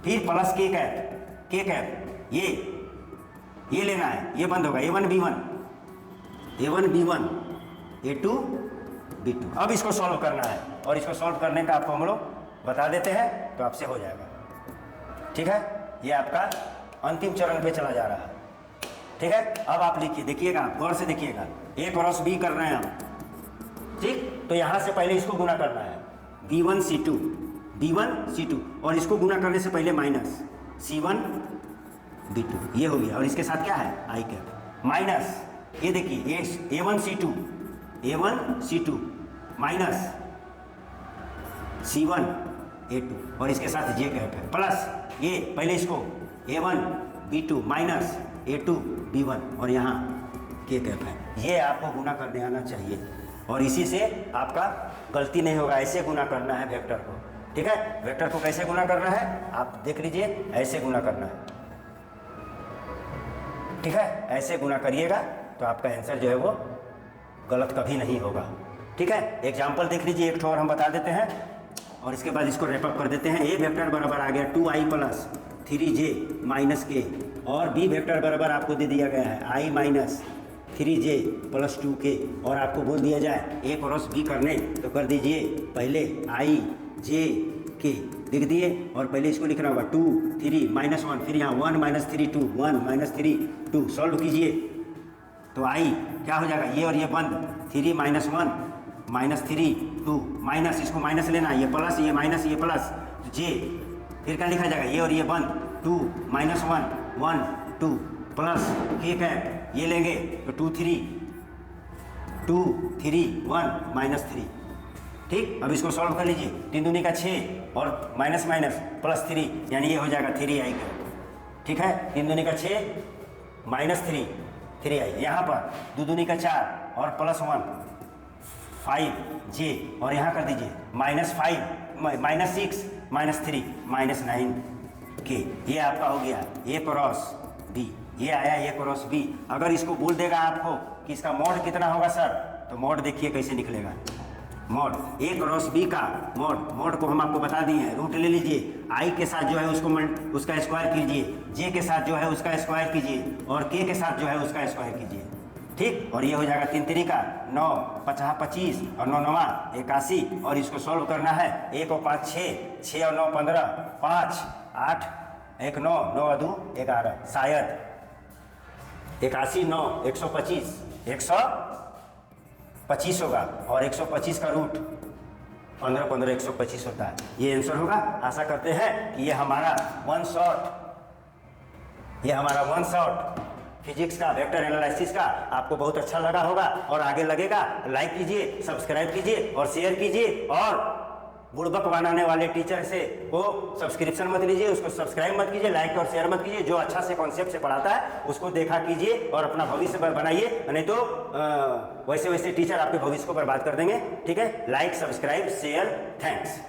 फिर प्लस के कैप ये लेना है, ये बंद होगा a1 b1 a2 b2। अब इसको सॉल्व करना है और इसको सॉल्व करने का आपको हम लोग बता देते हैं तो आपसे हो जाएगा, ठीक है। ये आपका अंतिम चरण पे चला जा रहा है, ठीक है। अब आप लिखिए, देखिएगा गौर से देखिएगा, ए क्रॉस बी कर रहे हैं हम, ठीक। तो यहाँ से पहले इसको गुना करना है b1 c2 और इसको गुना करने से पहले माइनस c1 b2, ये हो गया। और इसके साथ क्या है आई कैप माइनस, ये देखिए a1 c2 minus c1 a2 और इसके साथ जे कैप है प्लस ये पहले इसको a1 b2 minus a2 b1 और यहाँ के कैप है। ये आपको गुना करने आना चाहिए और इसी से आपका गलती नहीं होगा। ऐसे गुना करना है वेक्टर को, ठीक है। वेक्टर को कैसे गुना करना है आप देख लीजिए, ऐसे गुना करना है, ठीक है। ऐसे गुना करिएगा तो आपका आंसर जो है वो गलत कभी नहीं होगा, ठीक है। एग्जाम्पल देख लीजिए, एक और हम बता देते हैं और इसके बाद इसको रैप अप कर देते हैं। ए वेक्टर बराबर आ गया 2i प्लस 3j माइनस के और बी वेक्टर बराबर आपको दे दिया गया है i minus 3j plus 2k और आपको बोल दिया जाए ए क्रॉस बी करने तो कर दीजिए, पहले i j k लिख दिए और पहले इसको लिखना होगा 2 3 माइनस 1, फिर यहाँ 1 माइनस 3 2 1 माइनस 3 2। सॉल्व कीजिए तो i क्या हो जाएगा, ये और ये बंद, 3 माइनस 1 माइनस 3 2 माइनस, इसको माइनस लेना, ये प्लस ये माइनस ये प्लस जे, फिर क्या लिखा जाएगा ये और ये बंद 2 माइनस 1 1 2 प्लस के कैप, ये लेंगे तो 2 3 1 माइनस 3, ठीक। अब इसको सॉल्व कर लीजिए, 3 दूनी का 6 और माइनस माइनस प्लस 3 यानी ये हो जाएगा 3i का, ठीक है। 3 दूनी का 6 माइनस 3 आई, यहाँ पर 2 दूनी का 4 और प्लस 1 5j और यहाँ कर दीजिए minus 5 minus 6 minus 3 minus 9k। ये आपका हो गया ए क्रॉस बी, ये आया ए क्रॉस बी। अगर इसको बोल देगा आपको कि इसका मोड कितना होगा सर, तो मोड देखिए कैसे निकलेगा, मोड ए क्रॉस बी का मोड को हम आपको बता दिए हैं। रूट ले लीजिए, आई के साथ जो है उसका स्क्वायर कीजिए, जे के साथ जो है उसका स्क्वायर कीजिए और के के साथ जो है उसका स्क्वायर कीजिए, ठीक। और ये हो जाएगा 3 3 का 9 50 25 और 9 9 81 और इसको सॉल्व करना है। 1 और 5 6 और 9 15 5 8 1 9 9 2 11, शायद 81 9 125 125 होगा और 125 का रूट 15 15 125 होता है। ये आंसर होगा। आशा करते हैं कि ये हमारा वन शॉट फिजिक्स का वेक्टर एनालिसिस का आपको बहुत अच्छा लगा होगा और आगे लगेगा। लाइक कीजिए, सब्सक्राइब कीजिए और शेयर कीजिए और बुड़बक बनाने वाले टीचर से वो सब्सक्रिप्शन मत लीजिए, उसको सब्सक्राइब मत कीजिए, लाइक और शेयर मत कीजिए। जो अच्छा से कॉन्सेप्ट से पढ़ाता है उसको देखा कीजिए और अपना भविष्य बनाइए, नहीं तो वैसे वैसे टीचर आपके भविष्य को बर्बाद कर देंगे। ठीक है, लाइक, सब्सक्राइब, शेयर, थैंक्स।